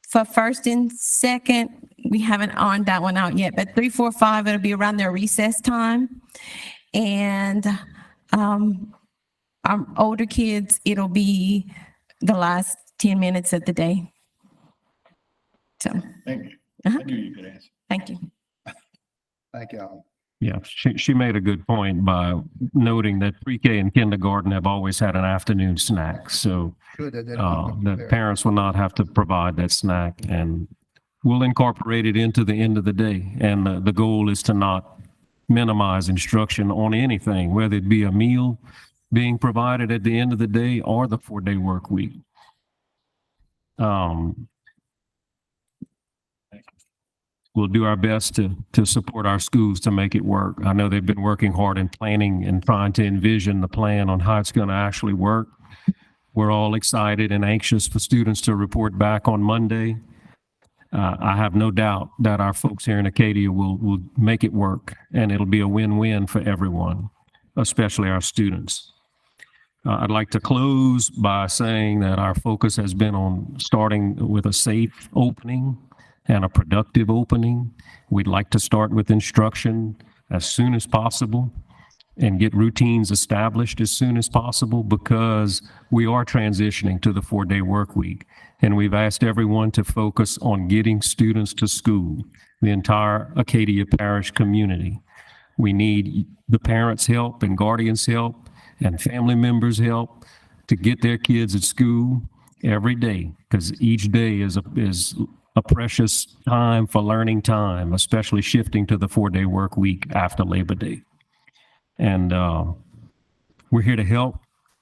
for first and second, we haven't on that one out yet, but 3, 4, 5, it'll be around their recess time. And, our older kids, it'll be the last 10 minutes of the day. So, Thank you. Uh-huh. I knew you could answer. thank you. Thank y'all. Yeah, she made a good point by noting that pre-K and kindergarten have always had an afternoon snack. So Good that they that don't prepare. parents will not have to provide that snack, and we'll incorporate it into the end of the day. And the goal is to not minimize instruction on anything, whether it be a meal being provided at the end of the day or the 4-day work week. We'll do our best to support our schools to make it work. I know they've been working hard in planning and trying to envision the plan on how it's going to actually work. We're all excited and anxious for students to report back on Monday. I have no doubt that our folks here in Acadia will make it work, and it'll be a win-win for everyone, especially our students. I'd like to close by saying that our focus has been on starting with a safe opening and a productive opening. We'd like to start with instruction as soon as possible and get routines established as soon as possible, because we are transitioning to the 4-day work week. And we've asked everyone to focus on getting students to school, the entire Acadia Parish community. We need the parents' help and guardians' help and family members' help to get their kids at school every day, because each day is a precious time for learning time, especially shifting to the 4-day work week after Labor Day. And we're here to help.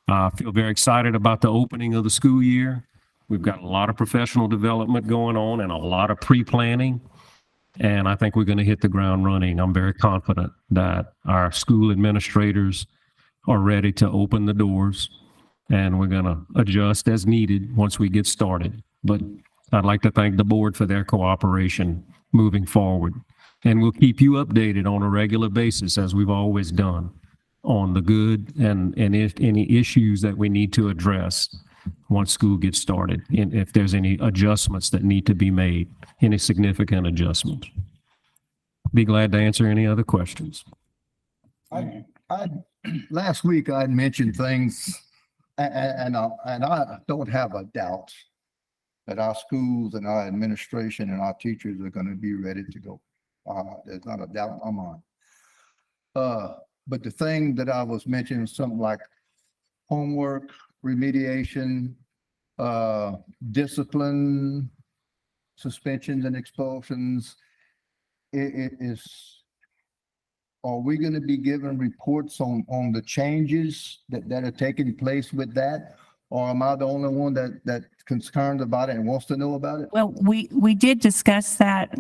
I feel very excited about the opening of the school year. We've got a lot of professional development going on and a lot of pre-planning. And I think we're going to hit the ground running. I'm very confident that our school administrators are ready to open the doors, and we're going to adjust as needed once we get started. But I'd like to thank the board for their cooperation moving forward. And we'll keep you updated on a regular basis, as we've always done, on the good and if any issues that we need to address once school gets started, and if there's any adjustments that need to be made, any significant adjustments. Be glad to answer any other questions. Last week I mentioned things, and I don't have a doubt that our schools and our administration and our teachers are going to be ready to go. There's not a doubt in my mind. But the thing that I was mentioning, something like homework, remediation, discipline, suspensions and expulsions, are we going to be given reports on the changes that are taking place with that? Or am I the only one that's concerned about it and wants to know about it? Well, we did discuss that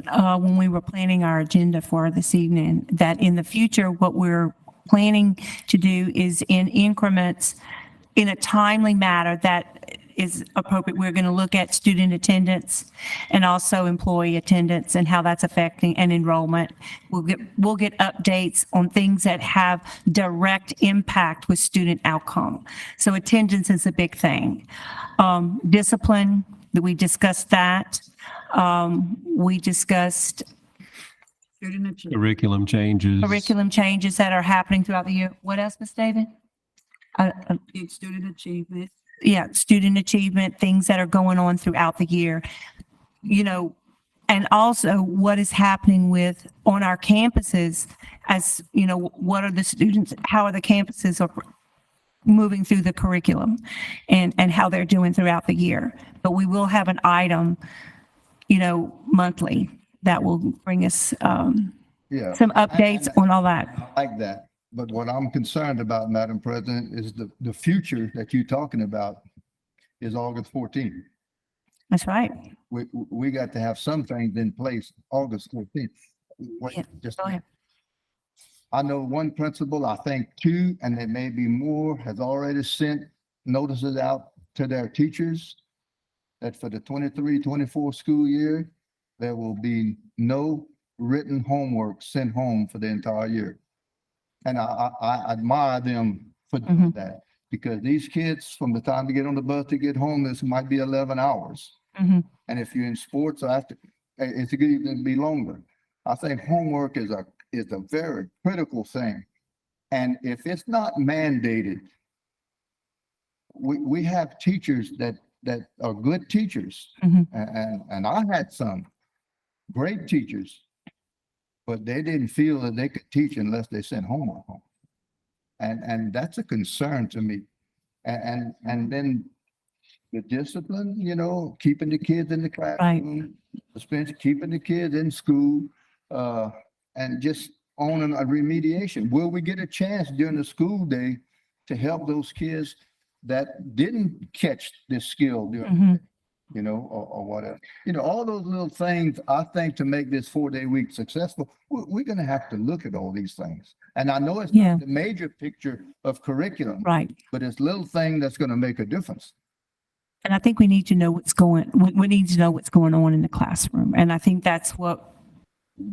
when we were planning our agenda for this evening, that in the future, what we're planning to do is in increments, in a timely manner that is appropriate. We're going to look at student attendance and also employee attendance and how that's affecting and enrollment. We'll get updates on things that have direct impact with student outcome. So attendance is a big thing. Discipline, we discussed that. We discussed Curriculum changes. curriculum changes that are happening throughout the year. What else, Ms. David? Student achievement. Yeah, student achievement, things that are going on throughout the year, and also what is happening on our campuses as, what are the students, how are the campuses are moving through the curriculum and how they're doing throughout the year. But we will have an item, monthly that will bring us Yeah. some updates on all that. I like that. But what I'm concerned about, Madam President, is the future that you're talking about is August 14th. That's right. We got to have some things in place August 14th. Wait, Yeah, just go ahead. I know one principal, I think two, and there may be more, has already sent notices out to their teachers that for the 23-24 school year, there will be no written homework sent home for the entire year. And I admire them for doing that. Because these kids, from the time they get on the bus to get home, this might be 11 hours. Mhm. And if you're in sports, it's going to even be longer. I think homework is a very critical thing. And if it's not mandated, we have teachers that are good teachers. Mhm. And I had some great teachers, but they didn't feel that they could teach unless they sent homework home. And that's a concern to me. And then the discipline, you know, keeping the kids in the classroom, keeping the kids in school, and just on a remediation. Will we get a chance during the school day to help those kids that didn't catch this skill during the day, you know, or whatever? You know, all those little things, I think, to make this 4-day week successful, we're going to have to look at all these things. And I know it's Yeah. not the major picture of curriculum, Right. but it's little thing that's going to make a difference. And I think we need to know we need to know what's going on in the classroom. And I think that's what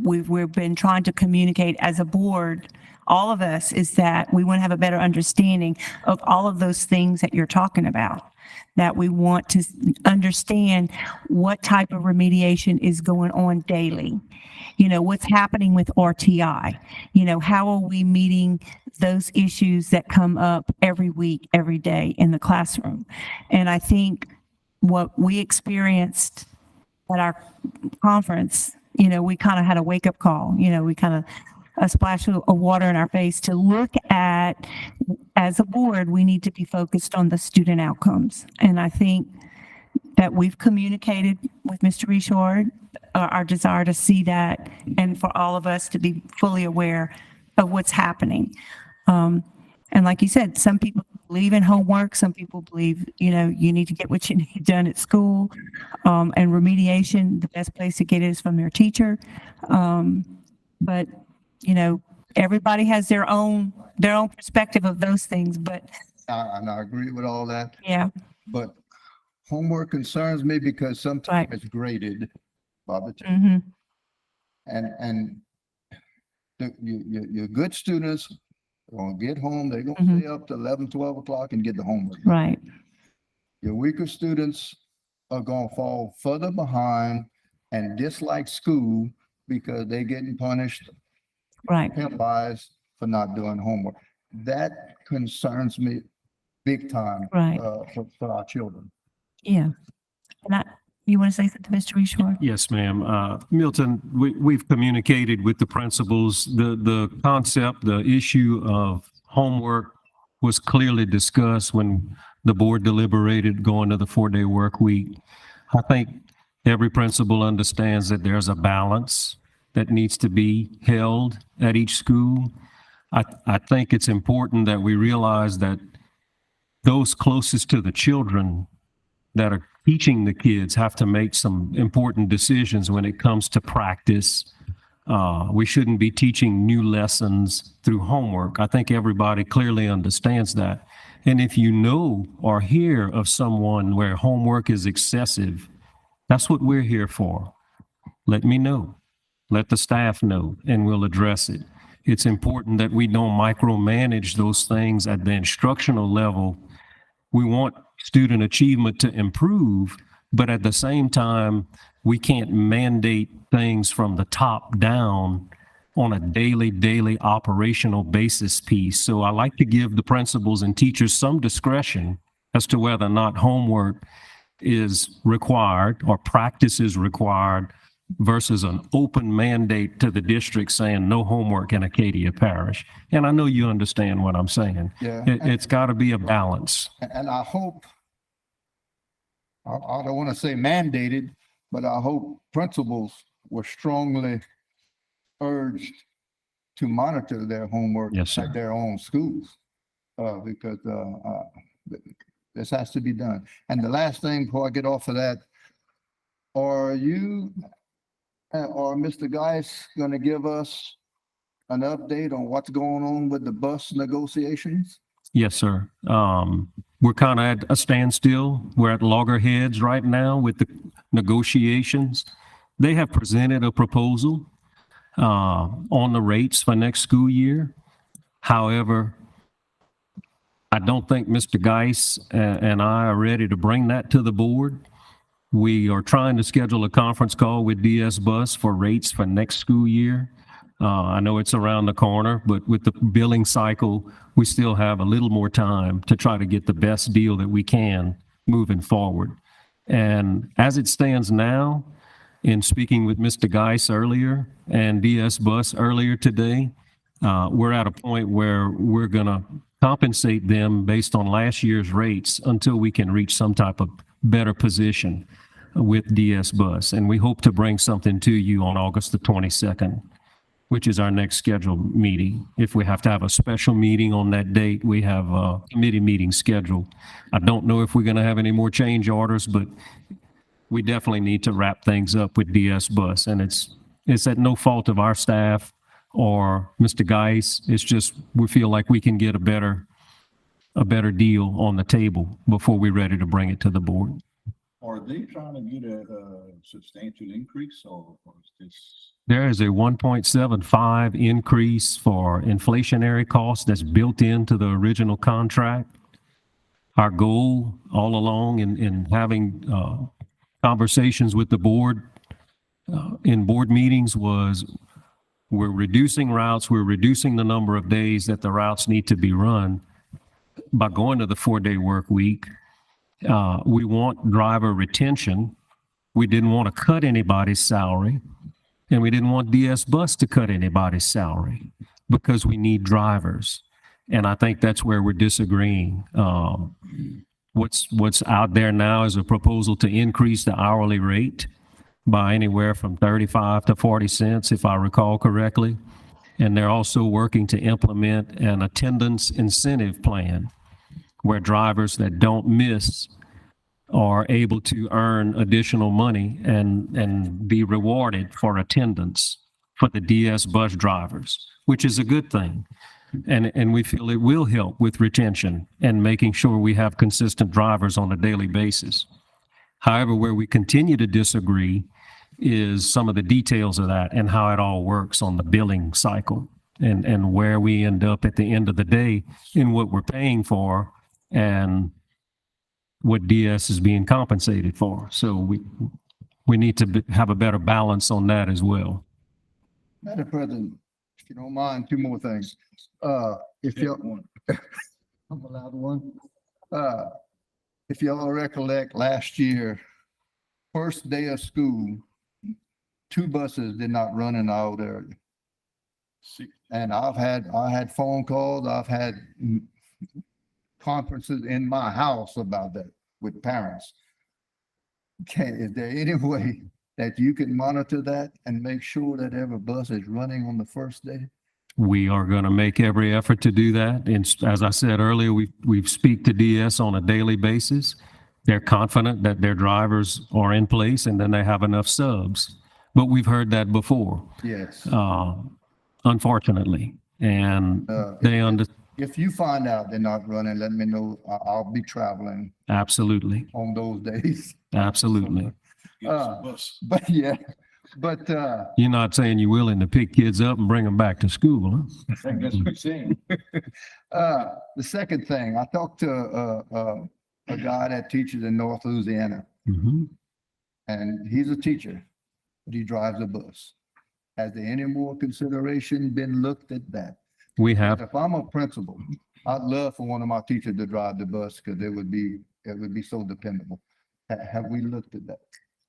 we've been trying to communicate as a board, all of us, is that we want to have a better understanding of all of those things that you're talking about, that we want to understand what type of remediation is going on daily. You know, what's happening with RTI? You know, how are we meeting those issues that come up every week, every day in the classroom? And I think what we experienced at our conference, you know, we kind of had a wake-up call. You know, we kind of a splash of water in our face to look at, as a board, we need to be focused on the student outcomes. And I think that we've communicated with Mr. Richard our desire to see that, and for all of us to be fully aware of what's happening. And like you said, some people believe in homework. Some people believe, you know, you need to get what you need done at school. And remediation, the best place to get it is from your teacher. But, you know, everybody has their own perspective of those things, but And I agree with all that, yeah, but homework concerns me because sometimes Right. it's graded by the teacher. hmm And your good students are gonna get home, they're gonna Mhm. stay up to 11, 12 o'clock and get the homework. right, Your weaker students are gonna fall further behind and dislike school because they're getting punished right. penalized for not doing homework. That concerns me big time, Right. for our children. Yeah. And you want to say something, Mr. Richard? Yes, ma'am. Milton, we've communicated with the principals. The concept, the issue of homework was clearly discussed when the board deliberated going to the 4-day work week. I think every principal understands that there's a balance that needs to be held at each school. I think it's important that we realize that those closest to the children that are teaching the kids have to make some important decisions when it comes to practice. We shouldn't be teaching new lessons through homework. I think everybody clearly understands that. And if you know or hear of someone where homework is excessive, that's what we're here for. Let me know. Let the staff know, and we'll address it. It's important that we don't micromanage those things at the instructional level. We want student achievement to improve, but at the same time, we can't mandate things from the top down on a daily operational basis piece. So I like to give the principals and teachers some discretion as to whether or not homework is required or practice is required versus an open mandate to the district saying no homework in Acadia Parish. And I know you understand what I'm saying. Yeah. It's got to be a balance. And I hope, I don't want to say mandated, but I hope principals were strongly urged to monitor their homework Yes, sir. at their own schools. Because this has to be done. And the last thing before I get off of that, are you or Mr. Geis going to give us an update on what's going on with the bus negotiations? Yes, sir. We're kind of at a standstill. We're at loggerheads right now with the negotiations. They have presented a proposal on the rates for next school year. However, I don't think Mr. Geis and I are ready to bring that to the board. We are trying to schedule a conference call with DS Bus for rates for next school year. I know it's around the corner, but with the billing cycle, we still have a little more time to try to get the best deal that we can moving forward. And as it stands now, in speaking with Mr. Geis earlier and DS Bus earlier today, we're at a point where we're going to compensate them based on last year's rates until we can reach some type of better position with DS Bus. And we hope to bring something to you on August the 22nd, which is our next scheduled meeting. If we have to have a special meeting on that date, we have a committee meeting scheduled. I don't know if we're going to have any more change orders, but we definitely need to wrap things up with DS Bus. And it's at no fault of our staff or Mr. Geis. It's just, we feel like we can get a better deal on the table before we're ready to bring it to the board. Are they trying to get a substantial increase or is this? There is a 1.75 increase for inflationary costs that's built into the original contract. Our goal all along in having conversations with the board in board meetings was we're reducing routes, we're reducing the number of days that the routes need to be run by going to the 4-day work week. We want driver retention. We didn't want to cut anybody's salary, and we didn't want DS Bus to cut anybody's salary because we need drivers. And I think that's where we're disagreeing. What's out there now is a proposal to increase the hourly rate by anywhere from 35 to 40 cents, if I recall correctly. And they're also working to implement an attendance incentive plan where drivers that don't miss are able to earn additional money and be rewarded for attendance for the DS Bus drivers, which is a good thing. And we feel it will help with retention and making sure we have consistent drivers on a daily basis. However, where we continue to disagree is some of the details of that and how it all works on the billing cycle and where we end up at the end of the day in what we're paying for and what DS is being compensated for. So we need to have a better balance on that as well. Madam President, if you don't mind, two more things. If you, I'm allowed one. If y'all recollect last year, first day of school, 2 buses did not run in our area. And I had phone calls, I've had conferences in my house about that with parents. Is there any way that you can monitor that and make sure that every bus is running on the first day? We are going to make every effort to do that. And as I said earlier, we speak to DS on a daily basis. They're confident that their drivers are in place and then they have enough subs. But we've heard that before. Yes. Unfortunately. And they If you find out they're not running, let me know. I'll be traveling Absolutely. on those days. Absolutely. But yeah, but You're not saying you're willing to pick kids up and bring them back to school, huh? I think that's what I'm saying. the second thing, I talked to a guy that teaches in North Louisiana, Mhm. and he's a teacher, but he drives a bus. Has there any more consideration been looked at that? We have, If I'm a principal, I'd love for one of my teachers to drive the bus because it would be so dependable. Have we looked at that?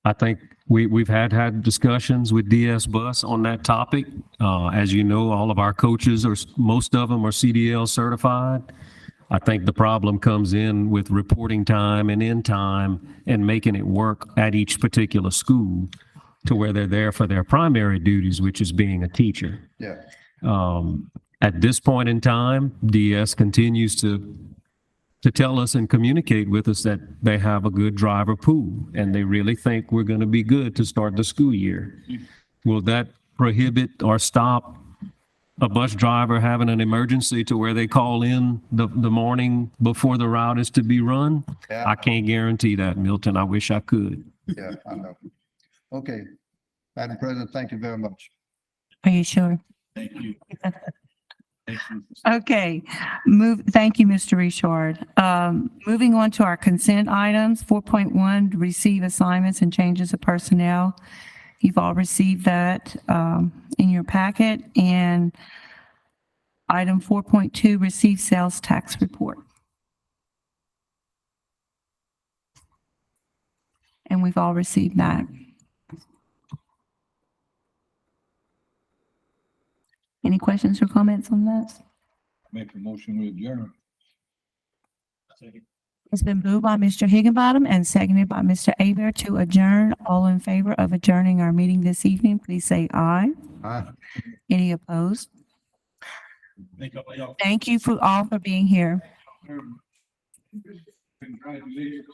I think we've had discussions with DS Bus on that topic. As you know, all of our coaches most of them are CDL certified. I think the problem comes in with reporting time and end time and making it work at each particular school to where they're there for their primary duties, which is being a teacher. Yeah. At this point in time, DS continues to tell us and communicate with us that they have a good driver pool and they really think we're going to be good to start the school year. Will that prohibit or stop a bus driver having an emergency to where they call in the morning before the route is to be run? Yeah. I can't guarantee that, Milton. I wish I could. Yeah, I know. Okay. Madam President, thank you very much. Are you sure? Thank you. Okay, thank you, Mr. Richard. Moving on to our consent items, 4.1, receive assignments and changes of personnel. You've all received that in your packet. And item 4.2, receive sales tax report. And we've all received that. Any questions or comments on that? Make a motion with adjourn. It's been moved by Mr. Higginbottom and seconded by Mr. Aber to adjourn. All in favor of adjourning our meeting this evening, please say aye. Aye. Any opposed? Thank you all for being here. Congratulations.